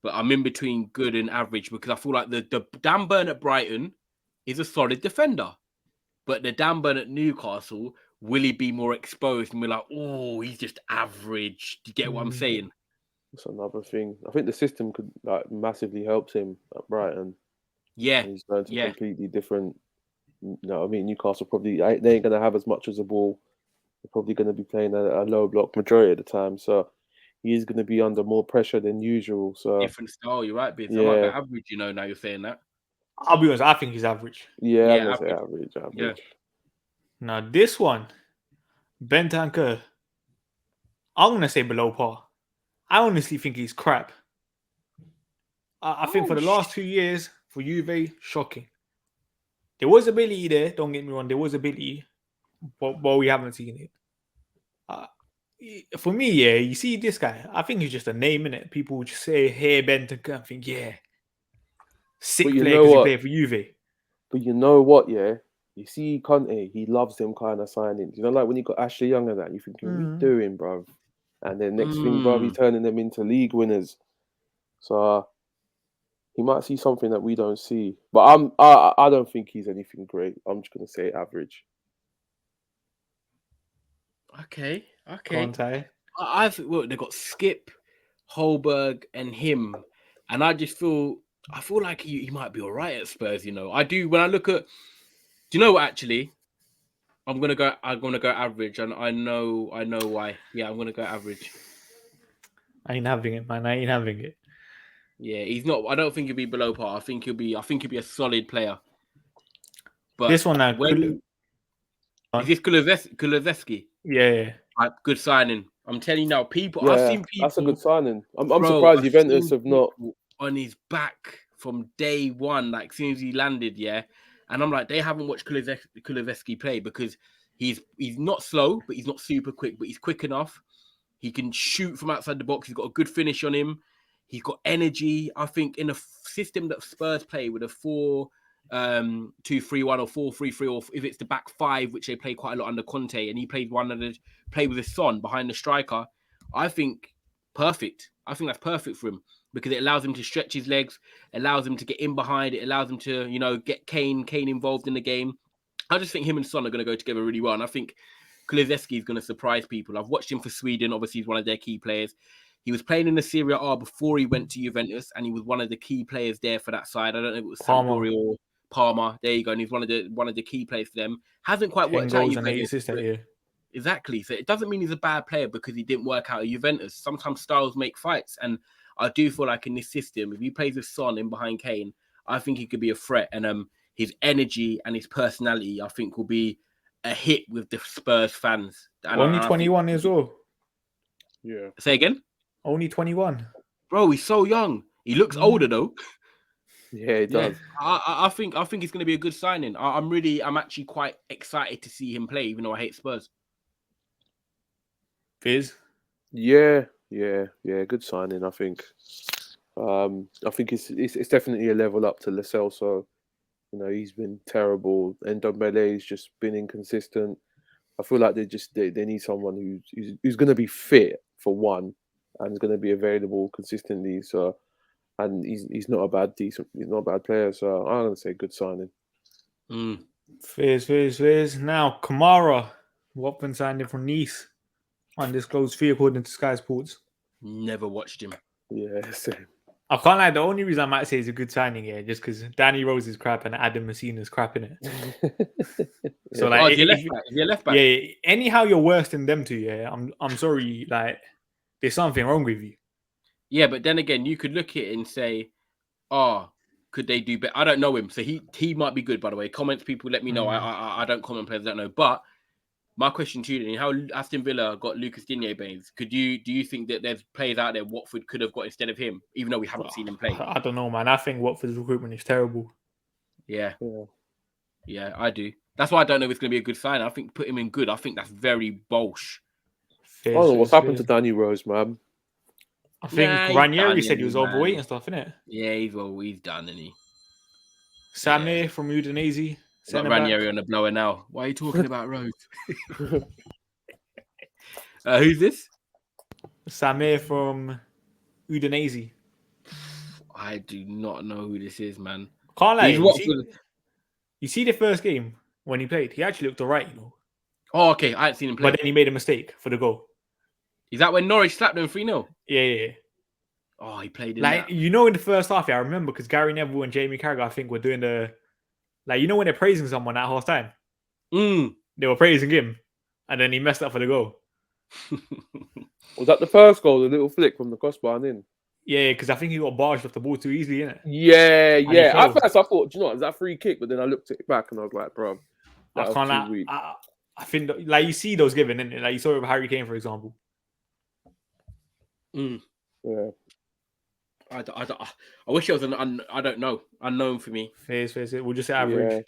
Speaker 3: But I'm in between good and average, because I feel like the Dan Burn at Brighton is a solid defender. But the Dan Burn at Newcastle, will he be more exposed and be like, oh, he's just average? Do you get what I'm saying?
Speaker 2: That's another thing. I think the system could like massively helps him at Brighton.
Speaker 3: Yeah,
Speaker 2: And he's going to
Speaker 3: yeah.
Speaker 2: completely different. I mean, Newcastle probably they ain't going to have as much as a ball. They're probably going to be playing a low block majority of the time, so he is going to be under more pressure than usual. So
Speaker 3: Different style, you're right, Biz. I might go
Speaker 2: yeah,
Speaker 3: average, now you're saying that.
Speaker 1: I'll be honest, I think he's average.
Speaker 2: yeah, I'm
Speaker 3: Yeah,
Speaker 2: going to say
Speaker 3: average.
Speaker 2: average.
Speaker 3: Yeah.
Speaker 1: Now, this one, Bentancur, I'm going to say below par. I honestly think he's crap. I think for the last 2 years, for Juve, shocking. There was ability there, don't get me wrong, there was ability, but we haven't seen it. For me, yeah, you see this guy, I think he's just a name, innit? People would just say, hey, Bentancur, I think, yeah. Sick
Speaker 2: But you
Speaker 1: player
Speaker 2: know
Speaker 1: because he
Speaker 2: what?
Speaker 1: played for Juve.
Speaker 2: But you know what? Yeah, you see Conte, he loves them kind of signings. You know, like when you got Ashley Young and that, you're thinking, what are you doing, bruv? And then next thing, bruv, he's turning them into league winners. So he might see something that we don't see. But I don't think he's anything great. I'm just gonna say average.
Speaker 3: Okay.
Speaker 1: Conte.
Speaker 3: I think they got Skip, Holberg, and him, and I feel like he might be all right at Spurs. I do when I look at. Do you know what? Actually, I'm gonna go average, and I know why. Yeah, I'm gonna go average.
Speaker 1: I ain't having it, man. I ain't having it.
Speaker 3: Yeah, he's not. I don't think he'll be below par. I think he'll be a solid player. But
Speaker 1: This one now,
Speaker 3: is this Kulusevski?
Speaker 1: Yeah.
Speaker 3: Good signing. I'm telling you now,
Speaker 2: Yeah,
Speaker 3: I've seen people.
Speaker 2: That's a good signing. I'm surprised Juventus have not
Speaker 3: on his back from day one, like as soon as he landed, yeah. And I'm like, they haven't watched Kulusevski play because he's not slow, but he's not super quick, but he's quick enough. He can shoot from outside the box. He's got a good finish on him. He's got energy. I think in a system that Spurs play with a 4-2-3-1 or 4-3-3, or if it's the back five, which they play quite a lot under Conte, and he played play with his son behind the striker. I think perfect. I think that's perfect for him because it allows him to stretch his legs, allows him to get in behind, it allows him to, get Kane involved in the game. I just think him and Son are going to go together really well. And I think Kulusevski is going to surprise people. I've watched him for Sweden. Obviously, he's one of their key players. He was playing in the Serie A before he went to Juventus, and he was one of the key players there for that side. I don't know if it was Sampdoria or Parma. There you go. And he's one of the key players for them. Hasn't quite worked out.
Speaker 1: 10 goals and 8 assists that year.
Speaker 3: Exactly. So it doesn't mean he's a bad player because he didn't work out at Juventus. Sometimes styles make fights. And I do feel like in this system, if he plays with Son in behind Kane, I think he could be a threat. And his energy and his personality, I think, will be a hit with the Spurs fans. And
Speaker 1: Only 21 as well.
Speaker 2: Yeah.
Speaker 3: Say again?
Speaker 1: Only 21.
Speaker 3: Bro, he's so young. He looks older though.
Speaker 2: Yeah, he does.
Speaker 3: I think it's going to be a good signing. I'm actually quite excited to see him play, even though I hate Spurs.
Speaker 1: Fizz?
Speaker 2: Yeah. Good signing, I think. I think it's definitely a level up to Lo Celso. He's been terrible, and Ndombele's just been inconsistent. I feel like they need someone who's going to be fit for one, and is going to be available consistently. So, and he's not a bad player. So I'm going to say good signing.
Speaker 1: Fizz. Now Kamara, Watford signed him from Nice. Undisclosed fee according to Sky Sports.
Speaker 3: Never watched him.
Speaker 2: Yeah, same.
Speaker 1: I can't lie. The only reason I might say it's a good signing here, just because Danny Rose is crap and Adam Messina's crap in it. So like,
Speaker 3: if you're left back.
Speaker 1: Yeah. Anyhow, you're worse than them two. Yeah, I'm sorry. Like, there's something wrong with you.
Speaker 3: Yeah, but then again, you could look at it and say, could they do better? I don't know him, so he might be good. By the way, comments people let me know. I don't comment players, I don't know. But my question to you, how Aston Villa got Lucas Digne Baines? Do you think that there's players out there Watford could have got instead of him, even though we haven't seen him play?
Speaker 1: I don't know, man. I think Watford's recruitment is terrible.
Speaker 3: Yeah, I do. That's why I don't know if it's going to be a good sign. I think put him in good. I think that's very Bolsh.
Speaker 2: I don't know what's happened to Danny Rose, man.
Speaker 1: I think Ranieri said he was overweight and stuff, innit?
Speaker 3: Yeah, he's done, isn't he?
Speaker 1: Samir from Udinese.
Speaker 3: Not Ranieri on the blower now. Why are you talking about Rose? Who's this?
Speaker 1: Samir from Udinese.
Speaker 3: I do not know who this is, man.
Speaker 1: Can't lie. You see the first game when he played? He actually looked alright,
Speaker 3: Oh, okay. I hadn't seen him play.
Speaker 1: But then he made a mistake for the goal.
Speaker 3: Is that when Norwich slapped him 3-0?
Speaker 1: Yeah.
Speaker 3: Oh, he played in
Speaker 1: Like,
Speaker 3: that.
Speaker 1: you know, in the first half, I remember because Gary Neville and Jamie Carragher, I think, were doing the, like, you know, when they're praising someone at half time, they were praising him, and then he messed up for the goal.
Speaker 2: Was that the first goal? The little flick from the crossbar and in.
Speaker 1: Yeah, because I think he got barged off the ball too easily, innit?
Speaker 2: Yeah,
Speaker 1: he
Speaker 2: yeah.
Speaker 1: fell.
Speaker 2: At first, I thought, do you know what? Is that a free kick? But then I looked it back and I was like, bro, that was too weak.
Speaker 1: I think, like, you see those given, innit? Like, you saw it with Harry Kane, for example.
Speaker 2: Yeah.
Speaker 3: I wish it was I don't know, unknown for me.
Speaker 1: Face. We'll just say average.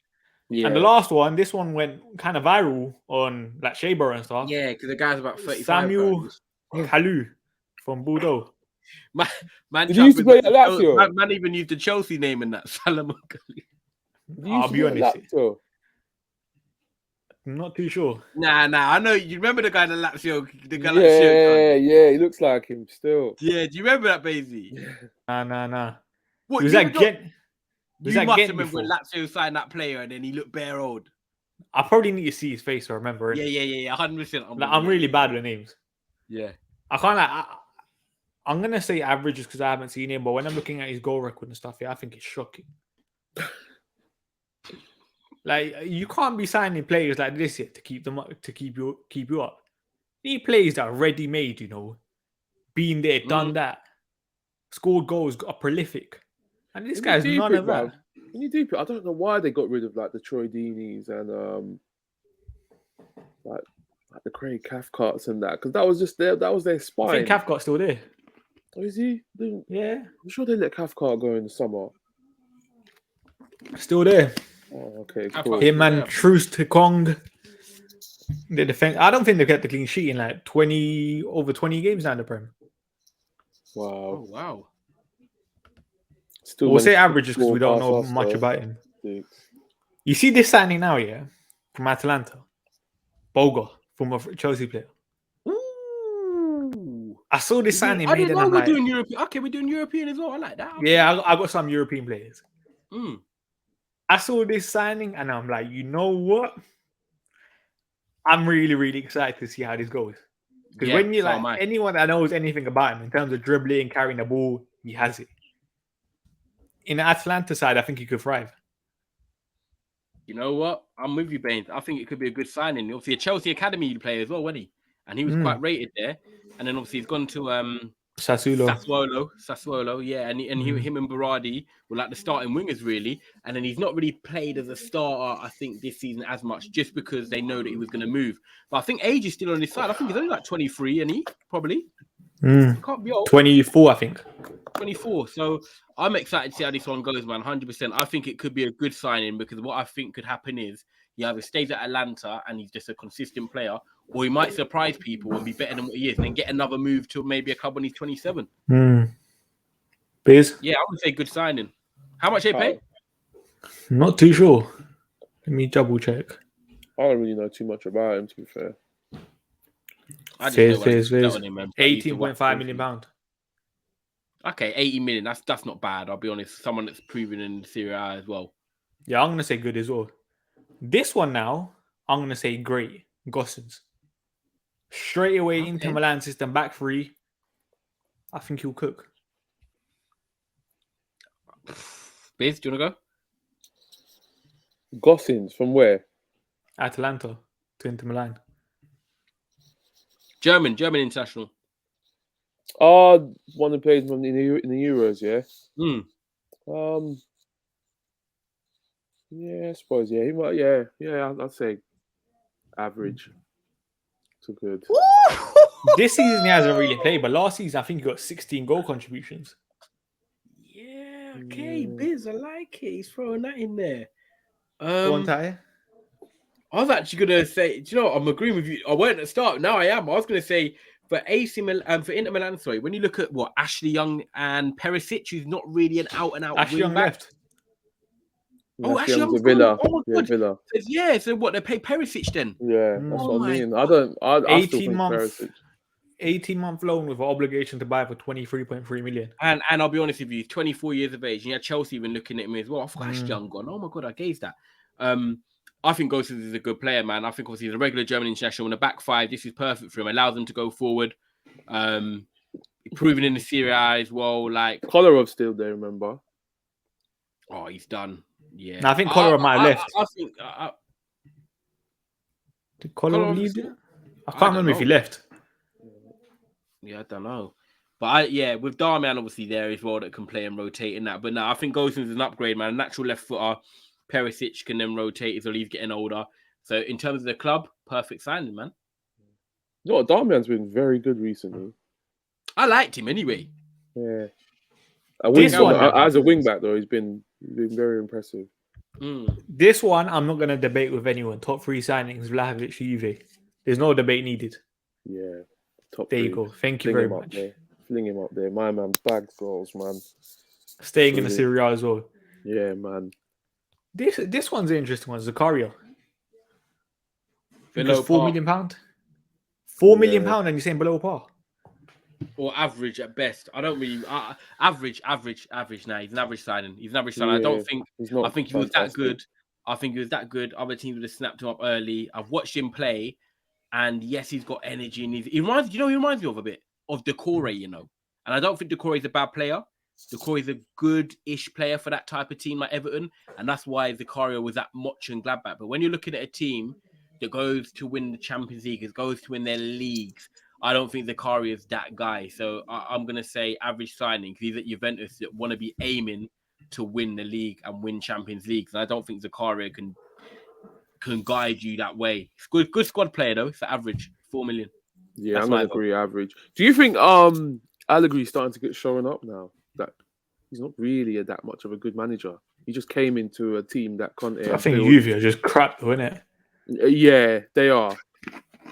Speaker 3: Yeah.
Speaker 1: And the last one, this one went kind of viral on like Shaber and stuff.
Speaker 3: Yeah, because the guy's about 35.
Speaker 1: Samuel Kalu from Bordeaux.
Speaker 3: Man,
Speaker 2: Did you used to play at Lazio?
Speaker 3: Man even used the Chelsea name in that. Salomon Kalu.
Speaker 1: I'll be honest. I'm not too sure.
Speaker 3: Nah. I know. You remember the guy that Lazio? The guy
Speaker 2: yeah. He looks like him still.
Speaker 3: Yeah. Do you remember that, Basie?
Speaker 1: Nah.
Speaker 3: What,
Speaker 1: was that Gent?
Speaker 3: You must remember when Lazio signed that player and then he looked bare old.
Speaker 1: I probably need to see his face to remember it.
Speaker 3: Yeah. 100%.
Speaker 1: I'm really bad with names.
Speaker 3: Yeah.
Speaker 1: I can't. I'm gonna say average just because I haven't seen him, but when I'm looking at his goal record and stuff, I think it's shocking. Like, you can't be signing players like this yet to keep them up, to keep you up. You need players that are ready made, you know, been there, done that, scored goals, are prolific, and this guy's none of that.
Speaker 2: Can you do? I don't know why they got rid of like the Troy Deeneys and like the Craig Cathcarts and that, because that was just that was their spine.
Speaker 1: I think Cathcart's still there.
Speaker 2: Oh, is he?
Speaker 1: Yeah,
Speaker 2: I'm sure they let Cathcart go in the summer.
Speaker 1: Still there.
Speaker 2: Oh, okay, cool.
Speaker 1: Him and Truce to Kong. The defense. I don't think they've got the clean sheet in like over 20 games now in the Prem.
Speaker 2: Wow.
Speaker 3: Oh, wow.
Speaker 2: Still
Speaker 1: we'll say average just because we don't know much about him. You see this signing now, from Atalanta. Boga, from a Chelsea player.
Speaker 3: Ooh.
Speaker 1: I saw this signing.
Speaker 3: I didn't know we're doing European. Okay, we're doing European as well. I like that.
Speaker 1: Yeah, I got some European players. I saw this signing and I'm like, you know what? I'm really, really excited to see how this goes. Because when you anyone that knows anything about him in terms of dribbling, carrying the ball, he has it. In the Atlanta side, I think he could thrive.
Speaker 3: You know what? I'm with you, Baines. I think it could be a good signing. Obviously, a Chelsea Academy player as well, wasn't he? And he was quite rated there. And then obviously he's gone to Sassuolo, yeah. And him and Berardi were like the starting wingers, really. And then he's not really played as a starter, I think, this season as much, just because they know that he was going to move. But I think age is still on his side. I think he's only like 23, and he probably can't be old.
Speaker 1: 24, I think.
Speaker 3: 24. So I'm excited to see how this one goes, man. 100%. I think it could be a good signing, because what I think could happen is he either stays at Atlanta and he's just a consistent player, or he might surprise people and be better than what he is, and then get another move to maybe a club when he's 27.
Speaker 1: Biz?
Speaker 3: Yeah, I would say good signing. How much they pay?
Speaker 1: Not too sure. Let me double check.
Speaker 2: I don't really know too much about him, to be fair.
Speaker 1: Fizz. 18.5 million pounds.
Speaker 3: Okay, 80 million. That's not bad. I'll be honest. Someone that's proven in Serie A as well.
Speaker 1: Yeah, I'm gonna say good as well. This one now, I'm gonna say great. Gossens. Straight away into Milan system, back three. I think he'll cook.
Speaker 3: Biz, do you want to
Speaker 2: go? Gossens from where?
Speaker 1: Atalanta to Inter Milan.
Speaker 3: German international.
Speaker 2: Oh, one who plays in the Euros, yeah. Yeah, I suppose. Yeah, he might. Yeah. I'd say average to good.
Speaker 1: This season he hasn't really played, but last season I think he got 16 goal contributions.
Speaker 3: Yeah. Okay, Biz, I like it. He's throwing that in there.
Speaker 1: I
Speaker 3: was actually gonna say, do you know what? I'm agreeing with you. I weren't at the start. Now I am. I was gonna say for for Inter Milan, sorry. When you look at Ashley Young and Perisic, who's not really an out and out
Speaker 1: Ashley Young left.
Speaker 2: Oh, Ashley Young's Villa.
Speaker 3: Oh my God. Villa. Yeah. So what? They pay Perisic then?
Speaker 2: Yeah, that's what I mean. God. I still think Perisic.
Speaker 1: 18-month loan with an obligation to buy for 23.3 million.
Speaker 3: And I'll be honest with you, 24 years of age. And you had Chelsea even looking at him as well. I forgot Ashley Young gone. Oh my God, I gazed that. I think Gossens is a good player, man. I think obviously he's a regular German international in the back five. This is perfect for him. Allows him to go forward. Proven in the Serie A as well. Like,
Speaker 2: Kolarov still there, remember?
Speaker 3: oh, he's done. Yeah.
Speaker 1: No, I think Kolarov might have left.
Speaker 3: I think
Speaker 1: Did Kolarov
Speaker 3: Kolarov-
Speaker 1: leave it? I can't
Speaker 3: don't
Speaker 1: remember if he
Speaker 3: know.
Speaker 1: left.
Speaker 3: Yeah, I don't know. But with Darmian obviously there as well that can play and rotate in that. But no, I think Gosens is an upgrade, man. Natural left footer. Perisic can then rotate as well. He's getting older. So in terms of the club, perfect signing, man.
Speaker 2: No, Darmian's been very good recently.
Speaker 3: I liked him anyway.
Speaker 2: Yeah. As a wing back though, he's been very impressive.
Speaker 1: This one, I'm not going to debate with anyone. Top 3 signings, Vlahovic, Juve. There's no debate needed.
Speaker 2: Yeah. Top
Speaker 1: There
Speaker 2: 3.
Speaker 1: you go. Thank you very much.
Speaker 2: Fling him up there. My man bags goals, man.
Speaker 1: Staying in the Serie A as well.
Speaker 2: Yeah, man.
Speaker 1: This one's an interesting one. Zakaria.
Speaker 3: Below
Speaker 1: £4
Speaker 3: par.
Speaker 1: million. £4 million and you're saying below par?
Speaker 3: Or average at best. I don't really average. Now he's an average signing. I don't think. I think he was that good. Other teams would have snapped him up early. I've watched him play, and yes, he's got energy. And he reminds me of a bit of Decore, And I don't think Decore is a bad player. Decore is a good-ish player for that type of team like Everton, and that's why Zakaria was at Moch and Gladbach. But when you're looking at a team that goes to win the Champions League, goes to win their leagues, I don't think Zakaria is that guy. So I'm going to say average signing because he's at Juventus that want to be aiming to win the league and win Champions Leagues. And I don't think Zakaria can guide you that way. It's good squad player though. It's average, 4 million.
Speaker 2: Yeah, I'm going to agree average. Do you think Allegri's starting to get showing up now? That he's not really that much of a good manager. He just came into a team that Conte.
Speaker 1: I think Juve are just crap though, isn't it?
Speaker 2: Yeah, they are.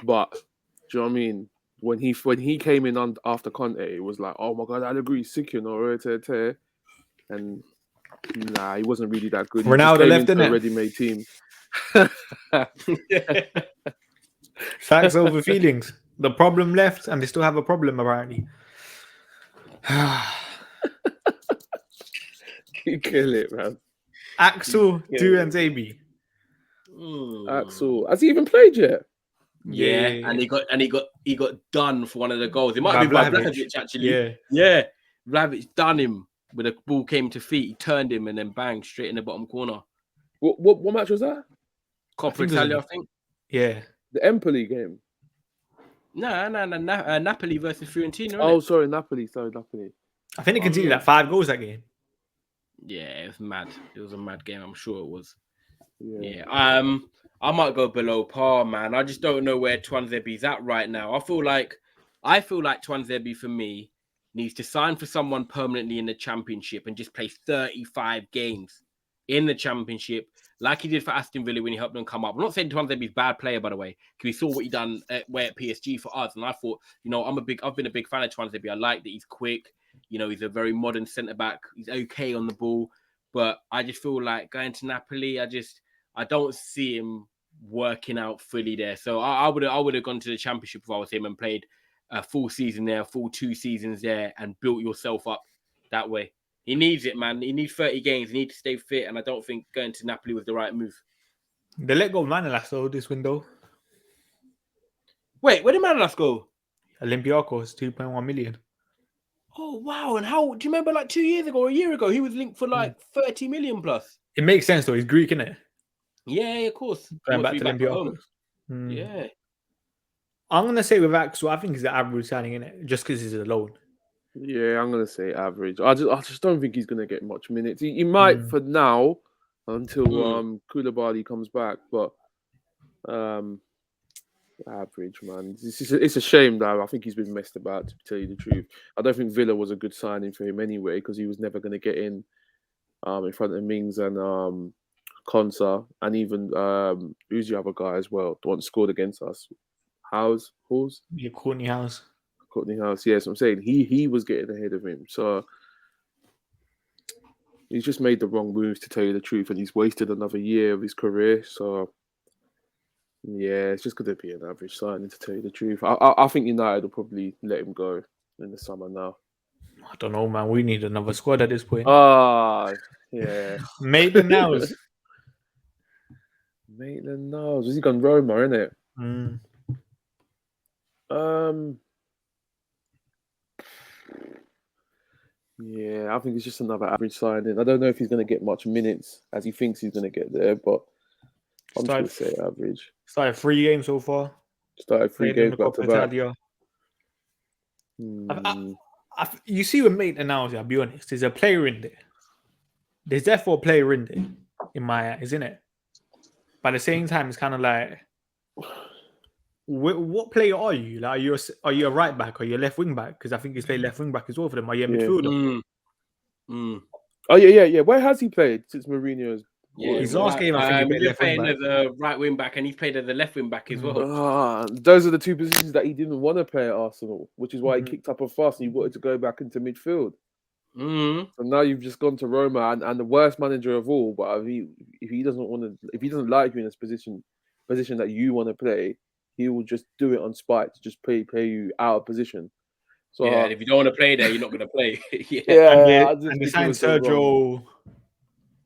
Speaker 2: But do you know what I mean? When he came in after Conte, it was like, oh my God, Allegri's sick, and nah, he wasn't really that good.
Speaker 1: Ronaldo left,
Speaker 2: in
Speaker 1: didn't
Speaker 2: a
Speaker 1: it?
Speaker 2: ready-made team.
Speaker 1: Facts over feelings. The problem left, and they still have a problem apparently.
Speaker 2: You kill it, man.
Speaker 1: Axel Tuanzebe.
Speaker 2: Axel, has he even played yet?
Speaker 3: Yeah, and he got done for one of the goals. It might have been by Vlahovic actually. Yeah. Vlahovic done him when the ball came to feet. He turned him and then bang straight in the bottom corner.
Speaker 2: What match was that?
Speaker 3: Coppa Italia, I think.
Speaker 2: Yeah, the Empoli game.
Speaker 3: No. Napoli versus Fiorentina.
Speaker 2: Oh, sorry, Napoli.
Speaker 1: I think they conceded like 5 goals that game.
Speaker 3: Yeah, it was mad. It was a mad game. I'm sure it was.
Speaker 2: Yeah.
Speaker 3: I might go below par, man. I just don't know where Tuanzebe's at right now. I feel like Tuanzebe for me needs to sign for someone permanently in the Championship and just play 35 games in the Championship, like he did for Aston Villa when he helped them come up. I'm not saying Tuanzebe's a bad player, by the way, because we saw what he done at PSG for us, and I thought, I've been a big fan of Tuanzebe. I like that he's quick. He's a very modern centre back. He's okay on the ball, but I just feel like going to Napoli, I don't see him working out fully there. So I would have gone to the Championship if I was him and played a full season there, full 2 seasons there, and built yourself up that way. He needs it, man. He needs 30 games. He needs to stay fit, and I don't think going to Napoli was the right move.
Speaker 1: They let go of Manolas though this window.
Speaker 3: Wait, where did Manolas go?
Speaker 1: Olympiacos, 2.1 million.
Speaker 3: Oh wow! And how do you remember? Like 2 years ago, or a year ago, he was linked for like 30 million plus.
Speaker 1: It makes sense though. He's Greek, isn't it?
Speaker 3: Yeah, of course.
Speaker 1: Going back to Olympiacos.
Speaker 3: Yeah.
Speaker 1: I'm gonna say with Axel, I think he's the average signing in it, just because he's a loan.
Speaker 2: Yeah, I'm gonna say average. I just don't think he's gonna get much minutes. He might for now until Koulibaly comes back, but average, man. It's a shame though. I think he's been messed about, to tell you the truth. I don't think Villa was a good signing for him anyway, because he was never gonna get in front of Mings and Konsa, and even who's the other guy as well? The one that scored against us. Halls?
Speaker 1: Yeah, Courtney House.
Speaker 2: Yes, I'm saying he was getting ahead of him. So he's just made the wrong moves, to tell you the truth, and he's wasted another year of his career. So yeah, it's just going to be an average signing, to tell you the truth. I think United will probably let him go in the summer now.
Speaker 1: I don't know, man. We need another squad at this point.
Speaker 2: Yeah.
Speaker 1: Maitland-Niles.
Speaker 2: Maitland-Niles. Has he gone Roma, innit? Yeah, I think it's just another average signing. I don't know if he's going to get much minutes as he thinks he's going to get there, but I'm just going to say average.
Speaker 1: Started 3 games so far.
Speaker 2: Started 3
Speaker 1: Played in
Speaker 2: games
Speaker 1: the
Speaker 2: back to
Speaker 1: Coppa
Speaker 2: back.
Speaker 1: Italia. You see when mate announced it, I'll be honest, there's a player in there. There's therefore a player in there, in my eyes, isn't it? But at the same time, it's kind of like, what player are you? Like, are you a right back? Are you a left wing back? Because I think he's played left wing back as well for them. Are you a midfielder?
Speaker 2: Oh yeah. Where has he played since Mourinho's?
Speaker 3: Yeah,
Speaker 1: his last game, I think he played left wing back.
Speaker 3: As a right wing back, and he's played as a left wing back as well.
Speaker 2: Those are the 2 positions that he didn't want to play at Arsenal, which is why he kicked up a fuss and he wanted to go back into midfield. So now you've just gone to Roma and the worst manager of all. But if he doesn't like you in this position that you want to play, he will just do it on spite to just play you out of position. So
Speaker 3: and if you don't want to play there, you're not going to play.
Speaker 1: And they signed Sergio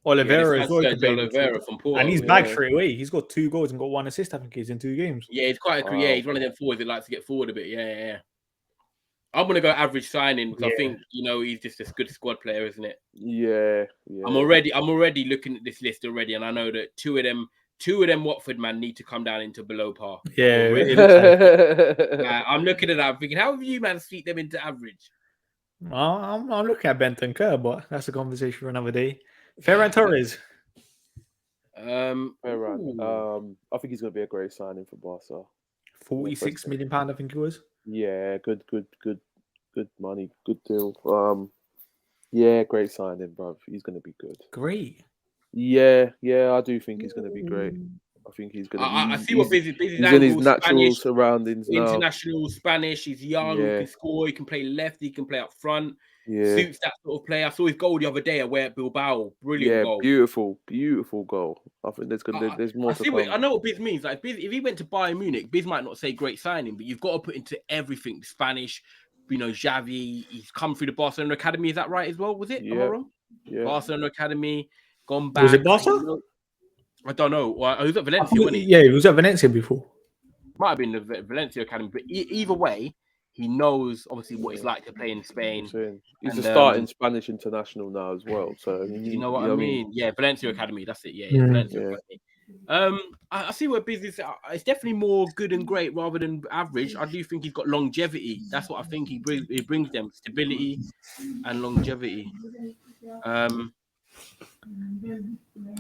Speaker 1: Oliveira as well.
Speaker 3: Sergio Oliveira from Porto.
Speaker 1: And he's back straight away. He's got 2 goals and got 1 assist. I think he's in 2 games.
Speaker 3: Yeah, he's quite he's one of them forwards that likes to get forward a bit. Yeah. I'm gonna go average signing because I think he's just a good squad player, isn't it?
Speaker 2: Yeah.
Speaker 3: I'm already looking at this list already, and I know that two of them Watford man need to come down into below par.
Speaker 1: Yeah,
Speaker 3: I'm looking at that. I'm thinking, how have you man sweep them into average?
Speaker 1: I'm looking at Benton Kerr, but that's a conversation for another day. Ferran Torres.
Speaker 2: Ferran. I think he's gonna be a great signing for Barca.
Speaker 1: £46 million, I think it was.
Speaker 2: Yeah, good money, good deal. Yeah, great signing, bro. He's gonna be good.
Speaker 1: Great.
Speaker 2: Yeah, I do think he's gonna be great. I think he's gonna.
Speaker 3: I see what Busy's
Speaker 2: in his natural surroundings now.
Speaker 3: International Spanish. He's young. He can score. He can play left. He can play up front.
Speaker 2: Yeah.
Speaker 3: Suits that sort of play. I saw his goal the other day away at Bilbao. Brilliant goal.
Speaker 2: Beautiful goal. I think there's more to come.
Speaker 3: I know what Biz means. Like if he went to Bayern Munich, Biz might not say great signing, but you've got to put into everything Spanish. Xavi. He's come through the Barcelona Academy. Is that right as well? Was it? Am I wrong?
Speaker 2: Yeah.
Speaker 3: Barcelona Academy. Gone back.
Speaker 1: Was it Barca?
Speaker 3: I don't know. Well, he was at Valencia, wasn't he?
Speaker 1: Yeah, he was at Valencia before.
Speaker 3: Might have been the Valencia Academy, but either way, he knows obviously what it's like to play in Spain.
Speaker 2: He's a starting Spanish international now as well. So
Speaker 3: you know what I mean? Yeah, Valencia Academy. That's it. Yeah, Valencia Academy. I see where business. It's definitely more good and great rather than average. I do think he's got longevity. That's what I think he brings them: stability and longevity.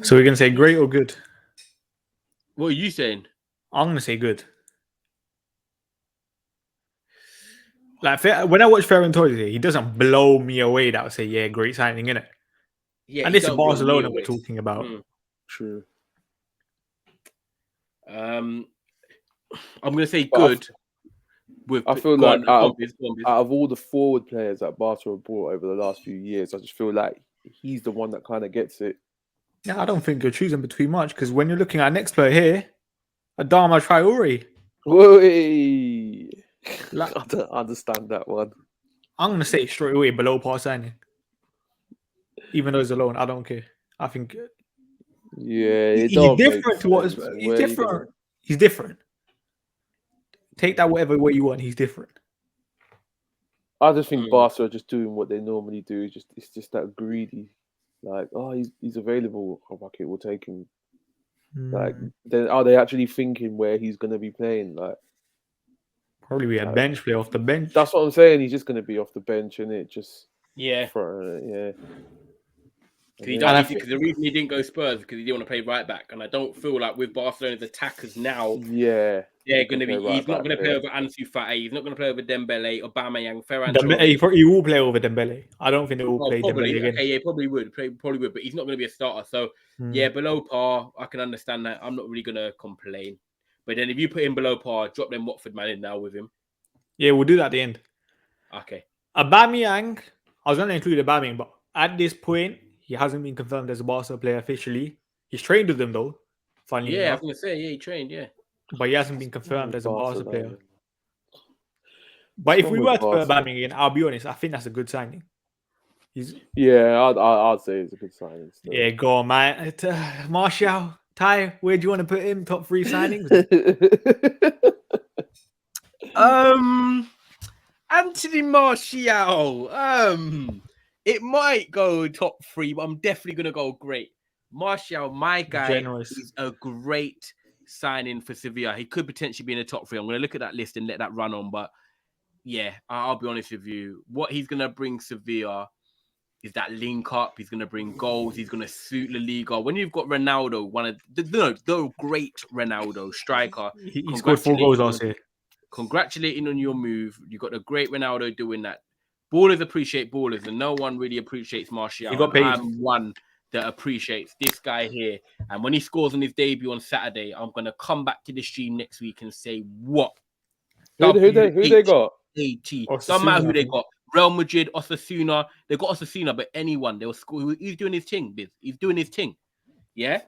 Speaker 1: So we're gonna say great or good?
Speaker 3: What are you saying?
Speaker 1: I'm gonna say good. Like when I watch Ferran Torres, he doesn't blow me away. That I would say, yeah, great signing, innit?
Speaker 3: Yeah,
Speaker 1: and this is Barcelona we're talking about.
Speaker 2: True.
Speaker 3: I'm gonna say good.
Speaker 2: I feel like out of all the forward players that Barca have brought over the last few years, I just feel like he's the one that kind of gets it.
Speaker 1: Yeah, I don't think you're choosing between much because when you're looking at next player here, Adama Traore.
Speaker 2: I don't understand that one.
Speaker 1: I'm going to say straight away below par signing. Even though he's alone, I don't care. I think he's different to what he's different. He's different. Take that whatever way you want. He's different.
Speaker 2: I just think Barca are just doing what they normally do. It's just that greedy. Like, he's available. Oh, okay, we'll take him. Like, then are they actually thinking where he's going to be playing? Like,
Speaker 1: probably be a bench player off the bench.
Speaker 2: That's what I'm saying. He's just going to be off the bench, and it just
Speaker 3: Because the reason he didn't go Spurs because he didn't want to play right back, and I don't feel like with Barcelona's attackers now, they're going to be. He's not going to play over Ansu Fati. He's not going to play over Dembele, Aubameyang, Ferran Torres.
Speaker 1: He will play over Dembele. I don't think they will play
Speaker 3: probably,
Speaker 1: Dembele again.
Speaker 3: Okay, yeah, probably would, but he's not going to be a starter. So below par, I can understand that. I'm not really going to complain. But then if you put him below par, drop them Watford man in now with him.
Speaker 1: Yeah, we'll do that at the end.
Speaker 3: Okay.
Speaker 1: Aubameyang, I was going to include Aubameyang, but at this point, he hasn't been confirmed as a Barca player officially. He's trained with them though. Funny enough.
Speaker 3: I was going to say, he trained,
Speaker 1: but he hasn't been confirmed as a Barca player. But if we were to put Aubameyang in, I'll be honest, I think that's a good signing.
Speaker 2: I'd say it's a good signing. Still.
Speaker 1: Yeah, go on, man. Martial, Ty, where do you want to put him? Top 3 signings?
Speaker 3: Anthony Martial. It might go top 3, but I'm definitely gonna go great. Martial, my guy,
Speaker 1: Generous.
Speaker 3: is a great signing for Sevilla. He could potentially be in the top 3. I'm gonna look at that list and let that run on, but yeah, I'll be honest with you. What he's gonna bring Sevilla is that link up. He's gonna bring goals. He's gonna suit La Liga. When you've got Ronaldo, one of the great Ronaldo striker,
Speaker 1: He scored 4 goals last year.
Speaker 3: congratulating on your move. You got the great Ronaldo doing that. Ballers appreciate ballers, and no one really appreciates Martial.
Speaker 1: He got paid.
Speaker 3: I'm one that appreciates this guy here. And when he scores on his debut on Saturday, I'm gonna come back to the stream next week and say what?
Speaker 2: Who they got?
Speaker 3: Doesn't matter who they got. Real Madrid, Osasuna. They got Osasuna, but anyone they'll score. He's doing his thing, Biz. He's doing his thing. Yeah.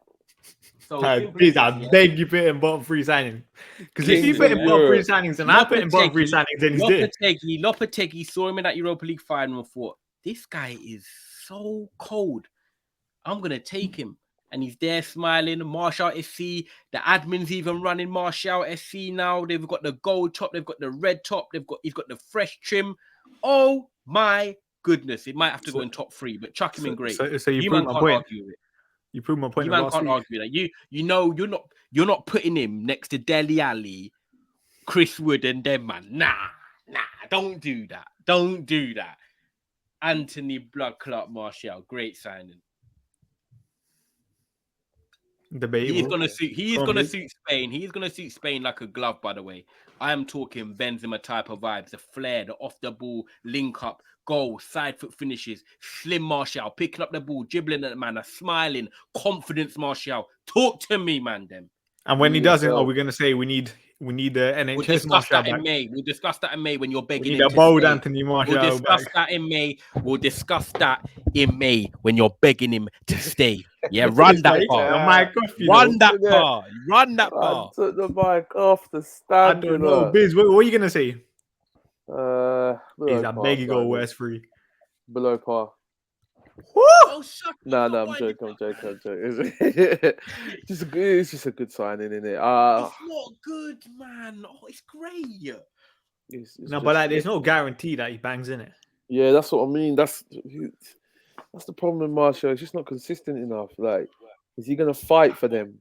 Speaker 3: So
Speaker 1: Please, I beg you put in bottom 3 signings. Because if you put in bottom 3 signings and I put in bottom 3 signings, then he's there.
Speaker 3: Lopetegui saw him in that Europa League final and thought, this guy is so cold. I'm gonna take him. And he's there smiling. Martial SC. The admin's even running Martial SC now. They've got the gold top. They've got the red top. He's got the fresh trim. Oh my goodness! It might have to go in top 3, but chuck him in great.
Speaker 1: So you proved my point. You proved my point.
Speaker 3: You man can't argue that. You know you're not putting him next to Dele Alli, Chris Wood, and them man. Nah. Don't do that. Don't do that. Anthony Blood Clot Martial, great signing.
Speaker 1: Debatable.
Speaker 3: He is gonna suit Spain. He is gonna suit Spain like a glove, by the way. I am talking Benzema type of vibes, the flair, the off the ball, link up, goal, side foot finishes, slim Martial, picking up the ball, dribbling at the man, a smiling, confidence Martial. Talk to me, man, them.
Speaker 1: And when he doesn't, are we gonna say we need the NHS Martial back?
Speaker 3: We'll discuss that in May when you're begging.
Speaker 1: We need a bold Anthony Martial.
Speaker 3: We'll discuss that in May. We'll discuss that in May when you're begging him to stay. Yeah, run that bar. Run that bar. Run that bar.
Speaker 2: Took the mic off the stand.
Speaker 1: I don't know, Biz. What are you gonna say?
Speaker 2: Biz,
Speaker 1: I beg you go West 3.
Speaker 2: Below par.
Speaker 3: Oh,
Speaker 2: no, I'm joking. It's just a good signing, isn't it?
Speaker 3: It's not good, man. Oh, it's great.
Speaker 1: No, but like, there's no guarantee that he bangs in it.
Speaker 2: Yeah, that's what I mean. That's the problem with Martial. He's just not consistent enough. Like, is he gonna fight for them?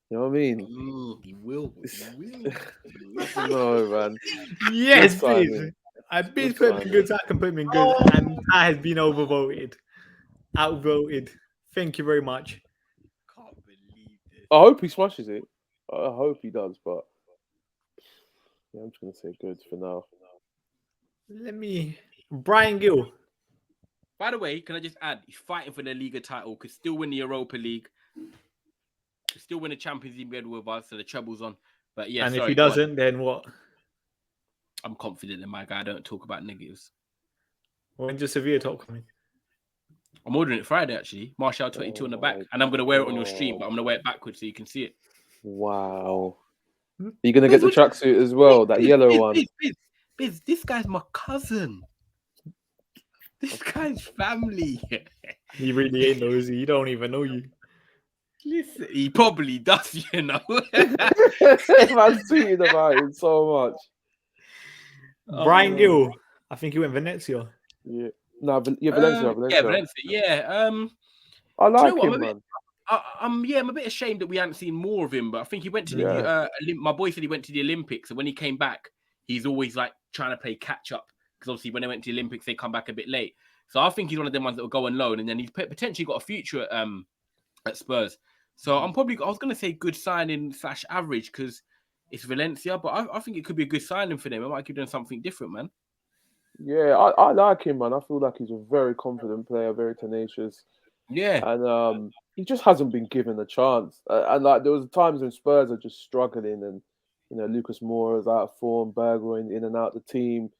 Speaker 2: You know what I mean?
Speaker 3: He will.
Speaker 2: No, man.
Speaker 1: Yes, please. I've been putting in good. I can put him in good, and I has been outvoted. Thank you very much.
Speaker 3: Can't believe this.
Speaker 2: I hope he smashes it. I hope he does, but yeah, I'm just gonna say good for now.
Speaker 1: Brian Gill.
Speaker 3: By the way, can I just add, he's fighting for the Liga title, could still win the Europa League, could still win the Champions League with us, so the treble's on. But yeah,
Speaker 1: and if he doesn't, then what?
Speaker 3: I'm confident in my guy. I don't talk about negatives.
Speaker 1: When's your Sevilla top coming?
Speaker 3: I'm ordering it Friday, actually. Martial 22 on the back. And I'm going to wear it on your stream, but I'm going to wear it backwards so you can see it.
Speaker 2: Wow. You're going to get the tracksuit as well, that yellow one.
Speaker 3: Biz, this guy's my cousin. This guy's family.
Speaker 1: He really ain't though, is he? He don't even know you.
Speaker 3: Listen, he probably does, you know.
Speaker 2: Man's tweeting about it so much.
Speaker 1: Brian Gill. I think he went Venezia.
Speaker 2: Yeah. No, Valencia.
Speaker 3: Yeah, Valencia. Yeah.
Speaker 2: I like him, man.
Speaker 3: I'm a bit ashamed that we haven't seen more of him, but I think he went to the. My boy said he went to the Olympics, and when he came back, he's always like trying to play catch up because obviously when they went to the Olympics, they come back a bit late. So I think he's one of them ones that will go on loan, and then he's potentially got a future at Spurs. So I was going to say good signing / average because it's Valencia, but I think it could be a good signing for them. It might give them something different, man.
Speaker 2: Yeah, I like him, man. I feel like he's a very confident player, very tenacious.
Speaker 3: Yeah.
Speaker 2: And he just hasn't been given a chance. And like there was times when Spurs are just struggling and, you know, Lucas Moura is out of form, Berger in and out the team.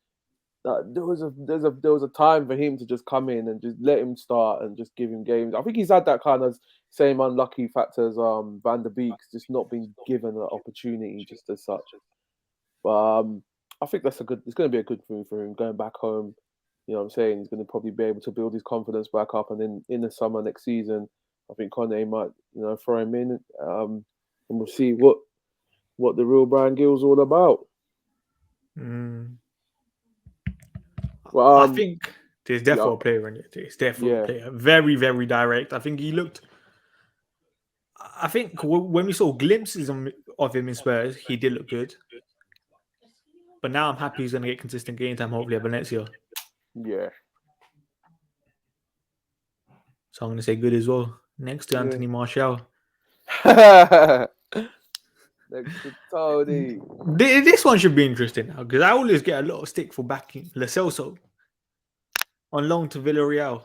Speaker 2: There was a time for him to just come in and just let him start and just give him games. I think he's had that kind of same unlucky factor as Van der Beek's, just not been given an opportunity just as such. But I think it's going to be a good move for him going back home. You know what I'm saying? He's going to probably be able to build his confidence back up. And then in the summer next season, I think Conte might, you know, throw him in. And we'll see what the real Brian Gill's all about.
Speaker 1: Well, I think There's definitely a player in it. There's definitely a
Speaker 2: Yeah.
Speaker 1: player. Very, very direct. I think he looked. I think when we saw glimpses of him in Spurs, he did look good. But now I'm happy he's going to get consistent game time, hopefully, at Valencia.
Speaker 2: Yeah.
Speaker 1: So I'm going to say good as well. Next to Anthony Martial.
Speaker 2: Next to Tony.
Speaker 1: This one should be interesting now because I always get a lot of stick for backing Lo Celso on loan to Villarreal.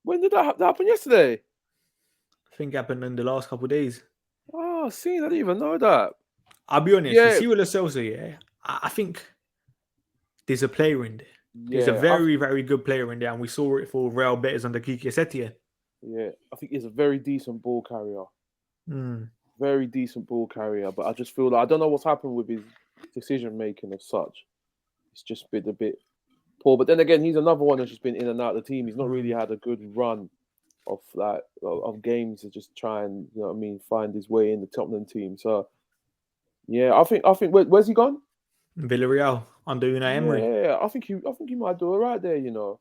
Speaker 2: When did that happen? Yesterday?
Speaker 1: I think it happened in the last couple of days.
Speaker 2: Oh, see, I didn't even know that.
Speaker 1: I'll be honest.
Speaker 2: Yeah.
Speaker 1: You see with Lo Celso, yeah, I think there's a player in there.
Speaker 2: Yeah,
Speaker 1: There's a very, very good player in there, and we saw it for Real Betis under Kike Setien.
Speaker 2: Yeah, I think he's a very decent ball carrier. Very decent ball carrier, but I just feel like I don't know what's happened with his decision making as such. It's just been a bit poor. But then again, he's another one that's just been in and out of the team. He's not really had a good run of games to just try and, you know what I mean, find his way in the Tottenham team. So yeah, I think where's he gone?
Speaker 1: Villarreal under Unai Emery.
Speaker 2: Yeah, I think he might do it right there. You know,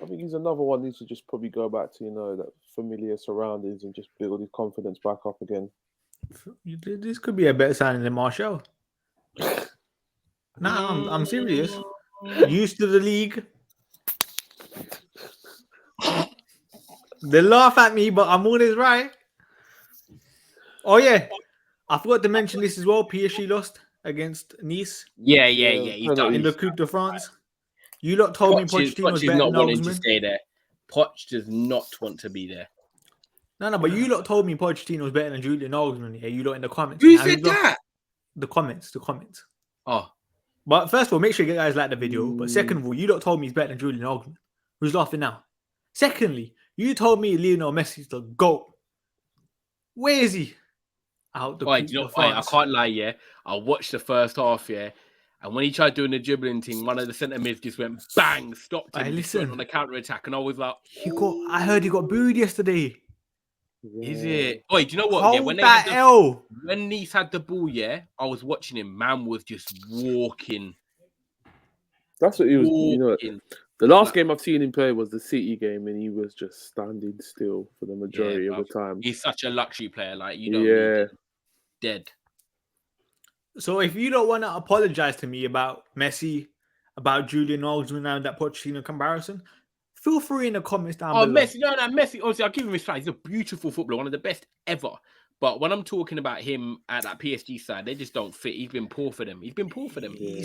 Speaker 2: I think he's another one who needs to just probably go back to, you know, that familiar surroundings and just build his confidence back up again.
Speaker 1: This could be a better signing than Martial. Nah, I'm serious. Used to the league. They laugh at me, but I'm always right. Oh yeah, I forgot to mention this as well. PSG lost against Nice.
Speaker 3: Yeah. He's done
Speaker 1: in the Coupe de France. You lot told me Pochettino's better
Speaker 3: not
Speaker 1: than
Speaker 3: wanting to
Speaker 1: Nagelsmann.
Speaker 3: stay there. Poch does not want to be there.
Speaker 1: No, but you lot told me Pochettino's better than Julian Nagelsmann. Yeah, you lot in the comments.
Speaker 3: Who said that?
Speaker 1: The comments.
Speaker 3: Oh.
Speaker 1: But first of all, make sure you guys like the video. But second of all, you lot told me he's better than Julian Nagelsmann. Who's laughing now? Secondly, you told me Lionel Messi's the GOAT. Where is he? Out the
Speaker 3: I can't lie, yeah. I watched the first half, yeah. And when he tried doing the dribbling thing, one of the centre mids just went bang, stopped him on the counter attack, and I was like,
Speaker 1: I heard he got booed yesterday.
Speaker 3: Is it? Oh, do you know what? When Nice had the ball, yeah, I was watching him. Man was just walking.
Speaker 2: That's what he was. You know, the last game I've seen him play was the City game, and he was just standing still for the majority of the time.
Speaker 3: He's such a luxury player, like you don't need him. Dead.
Speaker 1: So if you don't want to apologize to me about Messi, about Julian Nagelsmann and that Pochettino comparison, feel free in the comments down below.
Speaker 3: Messi. Honestly, I'll give him his try. He's a beautiful footballer, one of the best ever. But when I'm talking about him at that PSG side, they just don't fit. He's been poor for them.
Speaker 1: He's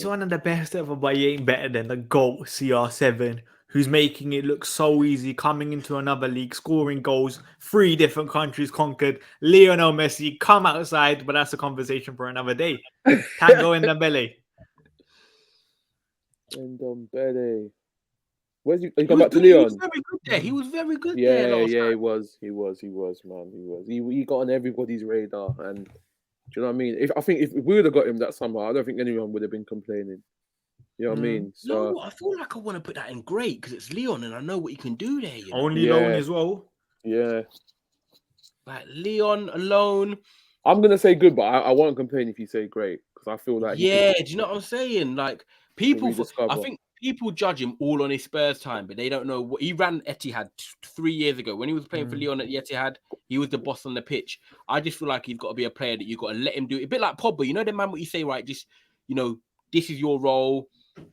Speaker 1: one of the best ever, but he ain't better than the GOAT CR7, who's making it look so easy, coming into another league, scoring goals, 3 different countries conquered. Lionel Messi, come outside, but that's a conversation for another day. Tango and Dembele.
Speaker 2: Where's he come back to Leon?
Speaker 3: He was very good
Speaker 2: there.
Speaker 3: Yeah,
Speaker 2: he was, man. He got on everybody's radar, and do you know what I mean? If we would have got him that summer, I don't think anyone would have been complaining. You know what I mean? So
Speaker 3: I feel like I want to put that in great because it's Leon, and I know what he can do there. You know?
Speaker 1: Only loan as well.
Speaker 2: Yeah,
Speaker 3: like Leon alone.
Speaker 2: I'm gonna say good, but I won't complain if you say great because I feel like
Speaker 3: do you know what I'm saying? Like people, I think people judge him all on his Spurs time, but they don't know what he ran Etihad 3 years ago when he was playing for Leon at the Etihad. He was the boss on the pitch. I just feel like he's got to be a player that you got to let him do it. A bit like Pogba, you know, the man what you say, right? Just this is your role.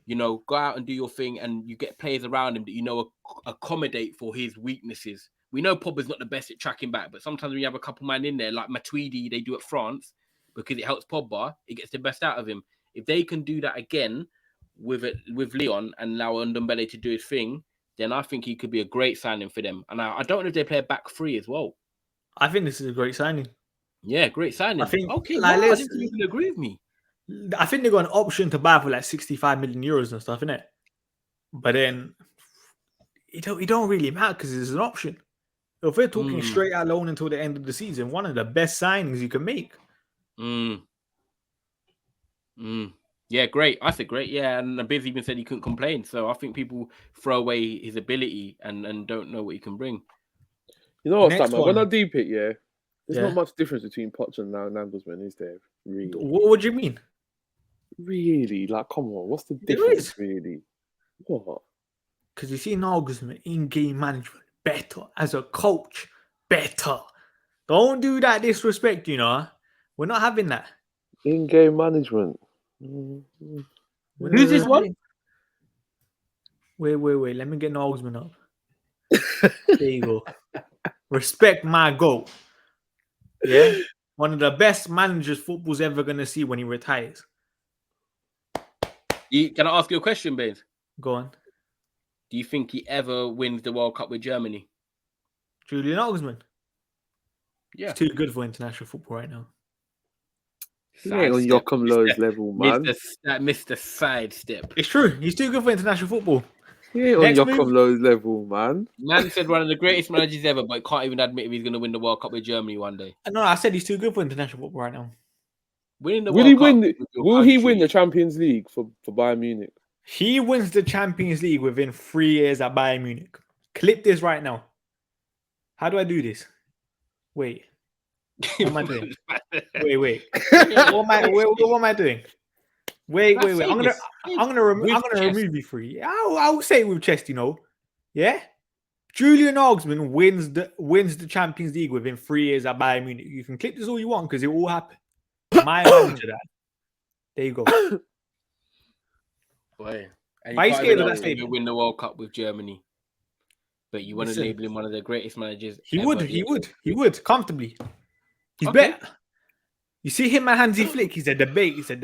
Speaker 3: Go out and do your thing, and you get players around him that accommodate for his weaknesses. We know Pogba's not the best at tracking back, but sometimes when you have a couple man in there, like Matuidi, they do at France because it helps Pogba. It gets the best out of him. If they can do that again with Leon and allow Ndombele to do his thing, then I think he could be a great signing for them. And I don't know if they play a back 3 as well.
Speaker 1: I think this is a great signing.
Speaker 3: Yeah, great signing.
Speaker 1: I think
Speaker 3: I didn't even agree with me.
Speaker 1: I think they got an option to buy for like 65 million euros and stuff, innit? But then it don't really matter because it's an option. If we're talking straight out loan until the end of the season, one of the best signings you can make.
Speaker 3: Yeah, great. I said great. Yeah, and Biz even said he couldn't complain. So I think people throw away his ability and don't know what he can bring.
Speaker 2: You know what's man? When I deep it, there's not much difference between Poch and Nagelsmann, is there? Really?
Speaker 1: What do you mean?
Speaker 2: Really? Like, come on, what's the difference, really? What?
Speaker 1: Because you see Nagelsmann in-game management better as a coach, better. Don't do that disrespect, you know. We're not having that.
Speaker 2: In-game management.
Speaker 1: We're
Speaker 3: Who's
Speaker 1: not
Speaker 3: this one?
Speaker 1: having- Wait. Let me get Nagelsmann up. There you go. Respect my goal. Yeah? One of the best managers football's ever going to see when he retires.
Speaker 3: Can I ask you a question, Baines?
Speaker 1: Go on.
Speaker 3: Do you think he ever wins the World Cup with Germany?
Speaker 1: Julian Nagelsmann.
Speaker 3: Yeah.
Speaker 1: He's too good for international football right now.
Speaker 2: He ain't on
Speaker 3: Sidestep,
Speaker 2: Joachim Löw's level, man.
Speaker 3: Mr. Sidestep.
Speaker 1: It's true. He's too good for international football.
Speaker 2: He ain't on
Speaker 1: Next
Speaker 2: Joachim
Speaker 1: move.
Speaker 2: Löw's level, man.
Speaker 3: Man said one of the greatest managers ever, but can't even admit if he's going to win the World Cup with Germany one day.
Speaker 1: No, I said he's too good for international football right now.
Speaker 3: Winning the
Speaker 2: Will
Speaker 3: World
Speaker 2: he
Speaker 3: Cup
Speaker 2: win?
Speaker 3: with your
Speaker 2: Will he win
Speaker 3: country-
Speaker 2: the Champions League for Bayern Munich?
Speaker 1: He wins the Champions League within 3 years at Bayern Munich. Clip this right now. How do I do this? Wait. What am I doing? Wait. What am I doing? Wait. I'm gonna remove you free. I'll say it with chest, you know. Yeah. Julian Nagelsmann wins the Champions League within 3 years at Bayern Munich. You can clip this all you want because it will happen. My manager, that. There you go.
Speaker 3: Boy. And
Speaker 1: Why
Speaker 3: you
Speaker 1: you
Speaker 3: can't
Speaker 1: scared
Speaker 3: even
Speaker 1: of that
Speaker 3: know if
Speaker 1: statement?
Speaker 3: he'll win the World Cup with Germany. But you want to
Speaker 1: Listen.
Speaker 3: label him one of the greatest managers.
Speaker 1: He
Speaker 3: ever.
Speaker 1: would comfortably. He's
Speaker 3: Okay.
Speaker 1: better. You see him and Hansi Flick. He's a debate.
Speaker 2: Is he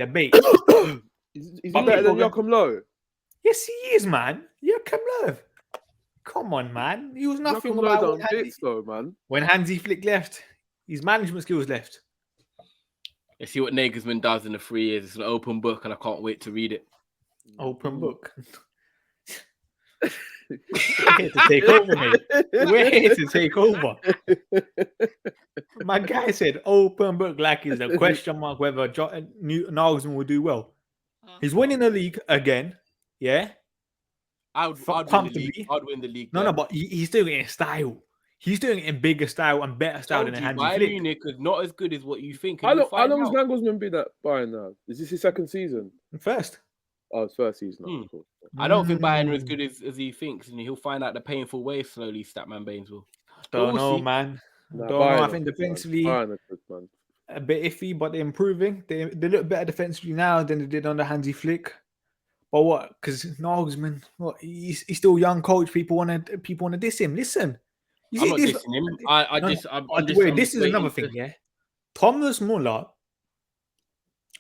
Speaker 1: But
Speaker 2: better than
Speaker 1: people-
Speaker 2: Joachim Löw?
Speaker 1: Yes, he is, man. Joachim Löw. Come on, man. He was nothing
Speaker 2: Joachim Löw
Speaker 1: about
Speaker 2: done
Speaker 1: when Hansi,
Speaker 2: bits though, man.
Speaker 1: when Hansi Flick left. His management skills left.
Speaker 3: Let's see what Nagelsmann does in the 3 years. It's an open book, and I can't wait to read it.
Speaker 1: Open book. We're here to take over, mate. We're here to take over. My guy said open book like it's a question mark whether Nagelsmann will do well. He's winning the league again. Yeah.
Speaker 3: I'd win the
Speaker 1: Comfortably.
Speaker 3: league. I'd win the league.
Speaker 1: No, but he's doing it in style. He's doing it in bigger style and better style than Hansi Flick.
Speaker 3: Bayern Munich is not as good as what you think.
Speaker 2: How long has Nagelsmann been at Bayern now? Is this his second season?
Speaker 1: First.
Speaker 2: Oh, it's first season.
Speaker 3: Hmm.
Speaker 2: Of course.
Speaker 3: I don't think Bayern are as good as he thinks, and he'll find out the painful way slowly. Statman Baines will.
Speaker 1: Don't
Speaker 3: we'll
Speaker 1: know,
Speaker 3: see.
Speaker 1: man.
Speaker 2: Nah,
Speaker 1: Don't know. I
Speaker 2: Bayern
Speaker 1: think
Speaker 2: are good, man.
Speaker 1: defensively
Speaker 2: Bayern are good, man.
Speaker 1: a bit iffy, but they're improving. They look better defensively now than they did under Hansi Flick. But what? Because Nagelsmann, what? He's still a young coach. People want to diss him. Listen, you
Speaker 3: I'm
Speaker 1: see
Speaker 3: not
Speaker 1: this.
Speaker 3: dissing him.
Speaker 1: This is another thing. Yeah, Thomas Muller,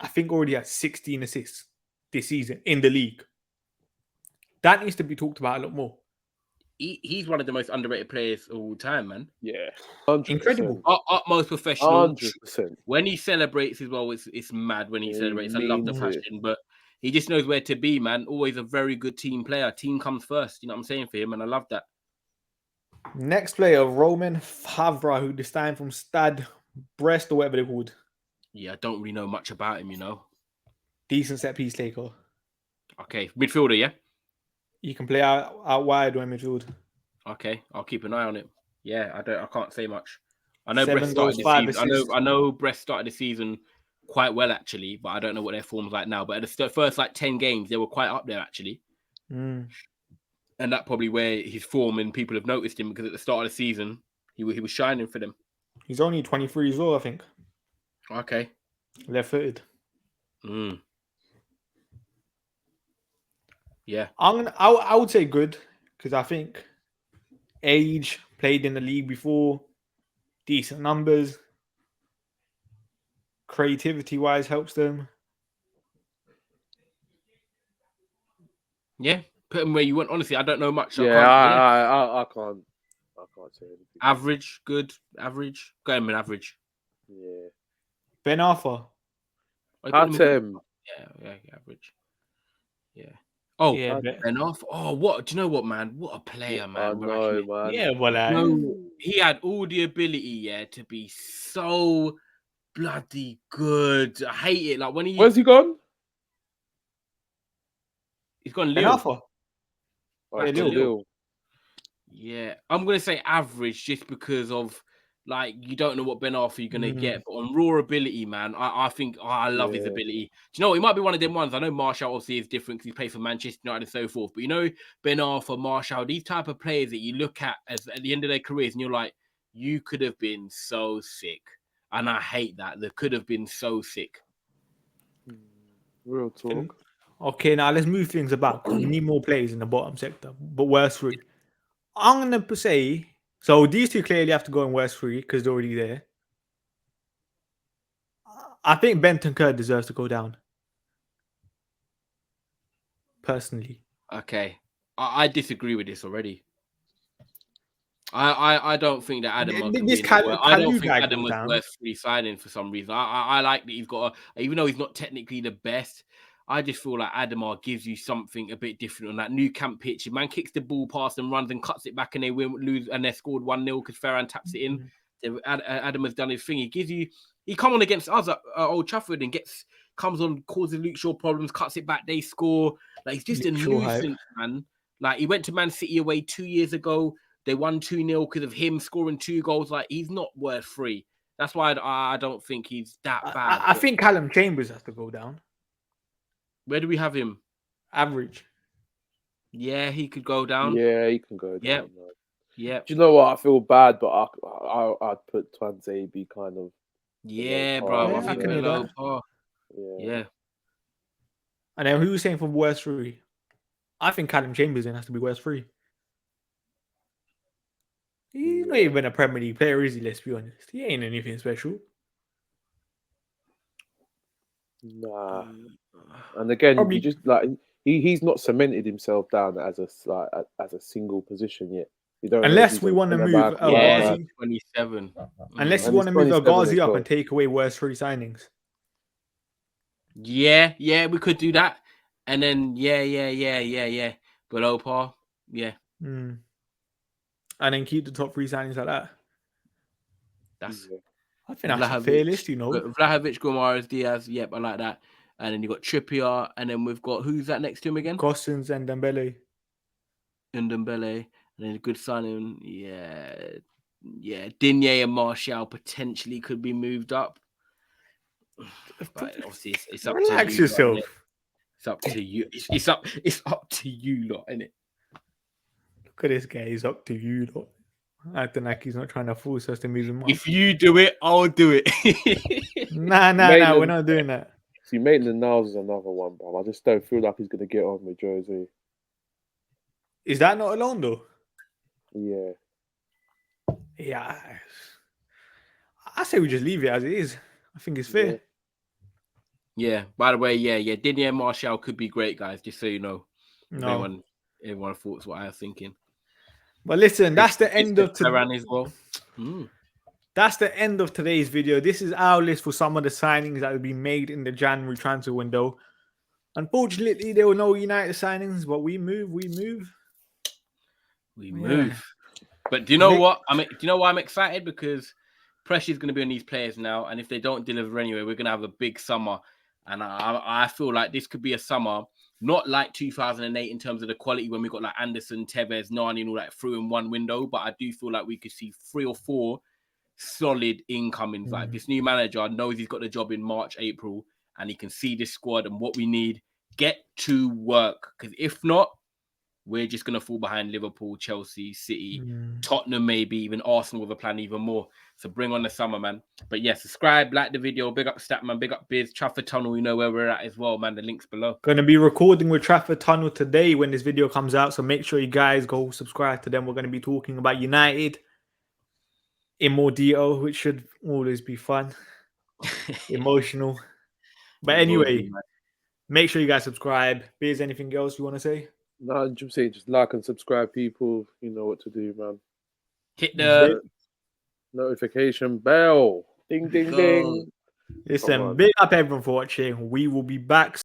Speaker 1: I think already has 16 assists this season in the league. That needs to be talked about a lot more.
Speaker 3: He's one of the most underrated players of all time, man.
Speaker 2: Yeah, 100%.
Speaker 1: Incredible.
Speaker 3: Utmost professional.
Speaker 2: 100%.
Speaker 3: When he celebrates as well, it's mad when he
Speaker 2: Yeah,
Speaker 3: celebrates.
Speaker 2: he
Speaker 3: I love the
Speaker 2: means
Speaker 3: passion, but he just knows where to be, man. Always a very good team player. Team comes first. You know what I'm saying for him, and I love that.
Speaker 1: Next player, Roman Favre, who this time from Stade Brest or whatever they're called.
Speaker 3: Yeah, I don't really know much about him, you know.
Speaker 1: Decent set piece taker.
Speaker 3: Okay, midfielder, yeah.
Speaker 1: You can play out wide or in midfield.
Speaker 3: Okay, I'll keep an eye on it. Yeah, I can't say much. I know
Speaker 1: 7
Speaker 3: Brest
Speaker 1: goals,
Speaker 3: started
Speaker 1: 5
Speaker 3: the season.
Speaker 1: assists.
Speaker 3: I know Brest started the season quite well actually, but I don't know what their form's like now. But at the first 10 games, they were quite up there actually.
Speaker 1: Mm.
Speaker 3: And that's probably where his form and people have noticed him because at the start of the season, he was shining for them.
Speaker 1: He's only 23 as well, I think.
Speaker 3: Okay.
Speaker 1: Left-footed.
Speaker 3: Mm. Yeah.
Speaker 1: I would say good because I think age, played in the league before, decent numbers, creativity-wise helps them.
Speaker 3: Yeah. Put him where you want. Honestly, I don't know much.
Speaker 2: Yeah, I can't say anything.
Speaker 3: Average, good, average. Go ahead, man, average.
Speaker 2: Yeah.
Speaker 1: Ben Arthur.
Speaker 2: At him.
Speaker 3: Yeah, average. Yeah. Oh,
Speaker 1: Yeah,
Speaker 3: enough. Oh, what? Do you know what, man? What a player, man.
Speaker 2: I know, man.
Speaker 1: yeah, well,
Speaker 3: No, he had all the ability, to be so bloody good. I hate it. Like when
Speaker 2: Where's he gone?
Speaker 3: he's gone
Speaker 1: Ben
Speaker 3: Lille.
Speaker 1: Arthur.
Speaker 2: Right,
Speaker 3: Lille.
Speaker 2: Lille.
Speaker 3: Yeah, I'm gonna say average just because of Like, you don't know what Ben Arthur you're gonna get, but on raw ability, man, I think I love his ability. Do you know what? He might be one of them ones. I know Martial obviously is different because he played for Manchester United and so forth. But you know, Ben Arthur, Martial, these type of players that you look at as at the end of their careers, and you're like, you could have been so sick, and I hate that. They could have been so sick.
Speaker 2: Real talk.
Speaker 1: Okay, now let's move things about because we need more players in the bottom sector, but worst three. I'm gonna say so. These two clearly have to go in worst three because they're already there. I think Bentancur deserves to go down. Personally,
Speaker 3: Okay, I disagree with this already. I don't think that Adam can
Speaker 1: this
Speaker 3: be in the world. I don't
Speaker 1: Kalu
Speaker 3: think
Speaker 1: guy
Speaker 3: Adam
Speaker 1: goes
Speaker 3: was
Speaker 1: down.
Speaker 3: worth free signing for some reason. I like that he's got even though he's not technically the best, I just feel like Adamar gives you something a bit different on that new camp pitch. If man kicks the ball past and runs and cuts it back and they lose and they scored 1-0 because Ferran taps it in. Adam has done his thing. He come on against us at Old Trafford and comes on, causes Luke Shaw problems, cuts it back, they score. Like, he's just a nuisance, man. Like, he went to Man City away 2 years ago. They won 2-0 because of him scoring 2 goals. Like, he's not worth free. That's why I don't think he's that bad.
Speaker 1: I think Callum Chambers has to go down.
Speaker 3: Where do we have him?
Speaker 1: Average.
Speaker 3: Yeah, he could go down.
Speaker 2: Yeah, he can go down.
Speaker 3: Yeah.
Speaker 2: Man.
Speaker 3: Yeah.
Speaker 2: Do you know what? I feel bad, but I'd put Tuanzebe kind of.
Speaker 3: Yeah, bro.
Speaker 1: Yeah,
Speaker 3: I think
Speaker 1: can
Speaker 3: we're
Speaker 1: hear
Speaker 3: low
Speaker 1: that.
Speaker 3: par.
Speaker 2: Yeah.
Speaker 3: Yeah.
Speaker 1: And then who was saying for worst three? I think Callum Chambers then has to be worst three. He's not even a Premier League player, is he? Let's be honest. He ain't anything special.
Speaker 2: Nah. And again,
Speaker 1: Probably-
Speaker 2: you just like he's not cemented himself down as a single position yet. You don't know if
Speaker 1: Unless
Speaker 2: he's
Speaker 1: we
Speaker 2: a
Speaker 1: want to move
Speaker 2: centre-back or
Speaker 3: Yeah,
Speaker 2: half-back.
Speaker 1: Ghazi.
Speaker 3: 27.
Speaker 1: Unless you
Speaker 2: And
Speaker 1: want to
Speaker 2: he's
Speaker 1: move
Speaker 2: 27
Speaker 1: Ghazi
Speaker 2: as
Speaker 1: up
Speaker 2: well.
Speaker 1: and take away worst three signings.
Speaker 3: Yeah, we could do that. And then, yeah. Below par. Yeah.
Speaker 1: And then keep the top three signings like that.
Speaker 3: That's
Speaker 1: I think that's a fair list, you know.
Speaker 3: Vlahovic, Guimaraes, Diaz. Yep, I like that. And then you got Trippier, and then we've got who's that next to him again?
Speaker 1: Gosens and Dembele.
Speaker 3: And then a good signing. Yeah. Digne and Martial potentially could be moved up. But obviously, it's up
Speaker 1: Relax
Speaker 3: to you.
Speaker 1: yourself.
Speaker 3: It's up to you. It's up to you lot, innit?
Speaker 1: Look at this guy. He's up to you, lot. Acting like he's not trying to force us to move him up.
Speaker 3: If you do it, I'll do it.
Speaker 1: Nah, we're not doing that.
Speaker 2: See, Maitland-Niles is another one, bro. I just don't feel like he's gonna get on with Jose.
Speaker 1: Is that not alone though?
Speaker 2: Yeah.
Speaker 1: Yeah. I say we just leave it as it is. I think it's fair.
Speaker 3: Yeah. By the way, yeah. Digne and Martial could be great, guys. Just so you know.
Speaker 1: No.
Speaker 3: Everyone thought what I was thinking.
Speaker 1: But listen, that's the end of
Speaker 3: today. As well.
Speaker 1: That's the end of today's video. This is our list for some of the signings that will be made in the January transfer window. Unfortunately, there were no United signings, but we move.
Speaker 3: But do you know what? Do you know why I'm excited? Because pressure is going to be on these players now, and if they don't deliver anyway, we're going to have a big summer. And I feel like this could be a summer, not like 2008 in terms of the quality when we got like Anderson, Tevez, Nani, and all that through in one window. But I do feel like we could see 3 or 4 solid incomings. Like, this new manager knows he's got the job in March, April, and he can see this squad and what we need. Get to work, because if not, we're just going to fall behind Liverpool, Chelsea, City, Tottenham, maybe even Arsenal with a plan even more. So bring on the summer, man. But yeah, subscribe, like the video, big up Statman, big up Biz, Trafford Tunnel, you know where we're at as well, man. The link's below.
Speaker 1: Going to be recording with Trafford Tunnel today when this video comes out. So make sure you guys go subscribe to them. We're going to be talking about United in more detail, which should always be fun, emotional. But anyway, make sure you guys subscribe. Biz, anything else you want to say?
Speaker 2: No, 100%. Just like and subscribe, people. You know what to do, man.
Speaker 3: Hit the
Speaker 2: notification bell. Ding, ding, ding.
Speaker 1: Listen, big up everyone for watching. We will be back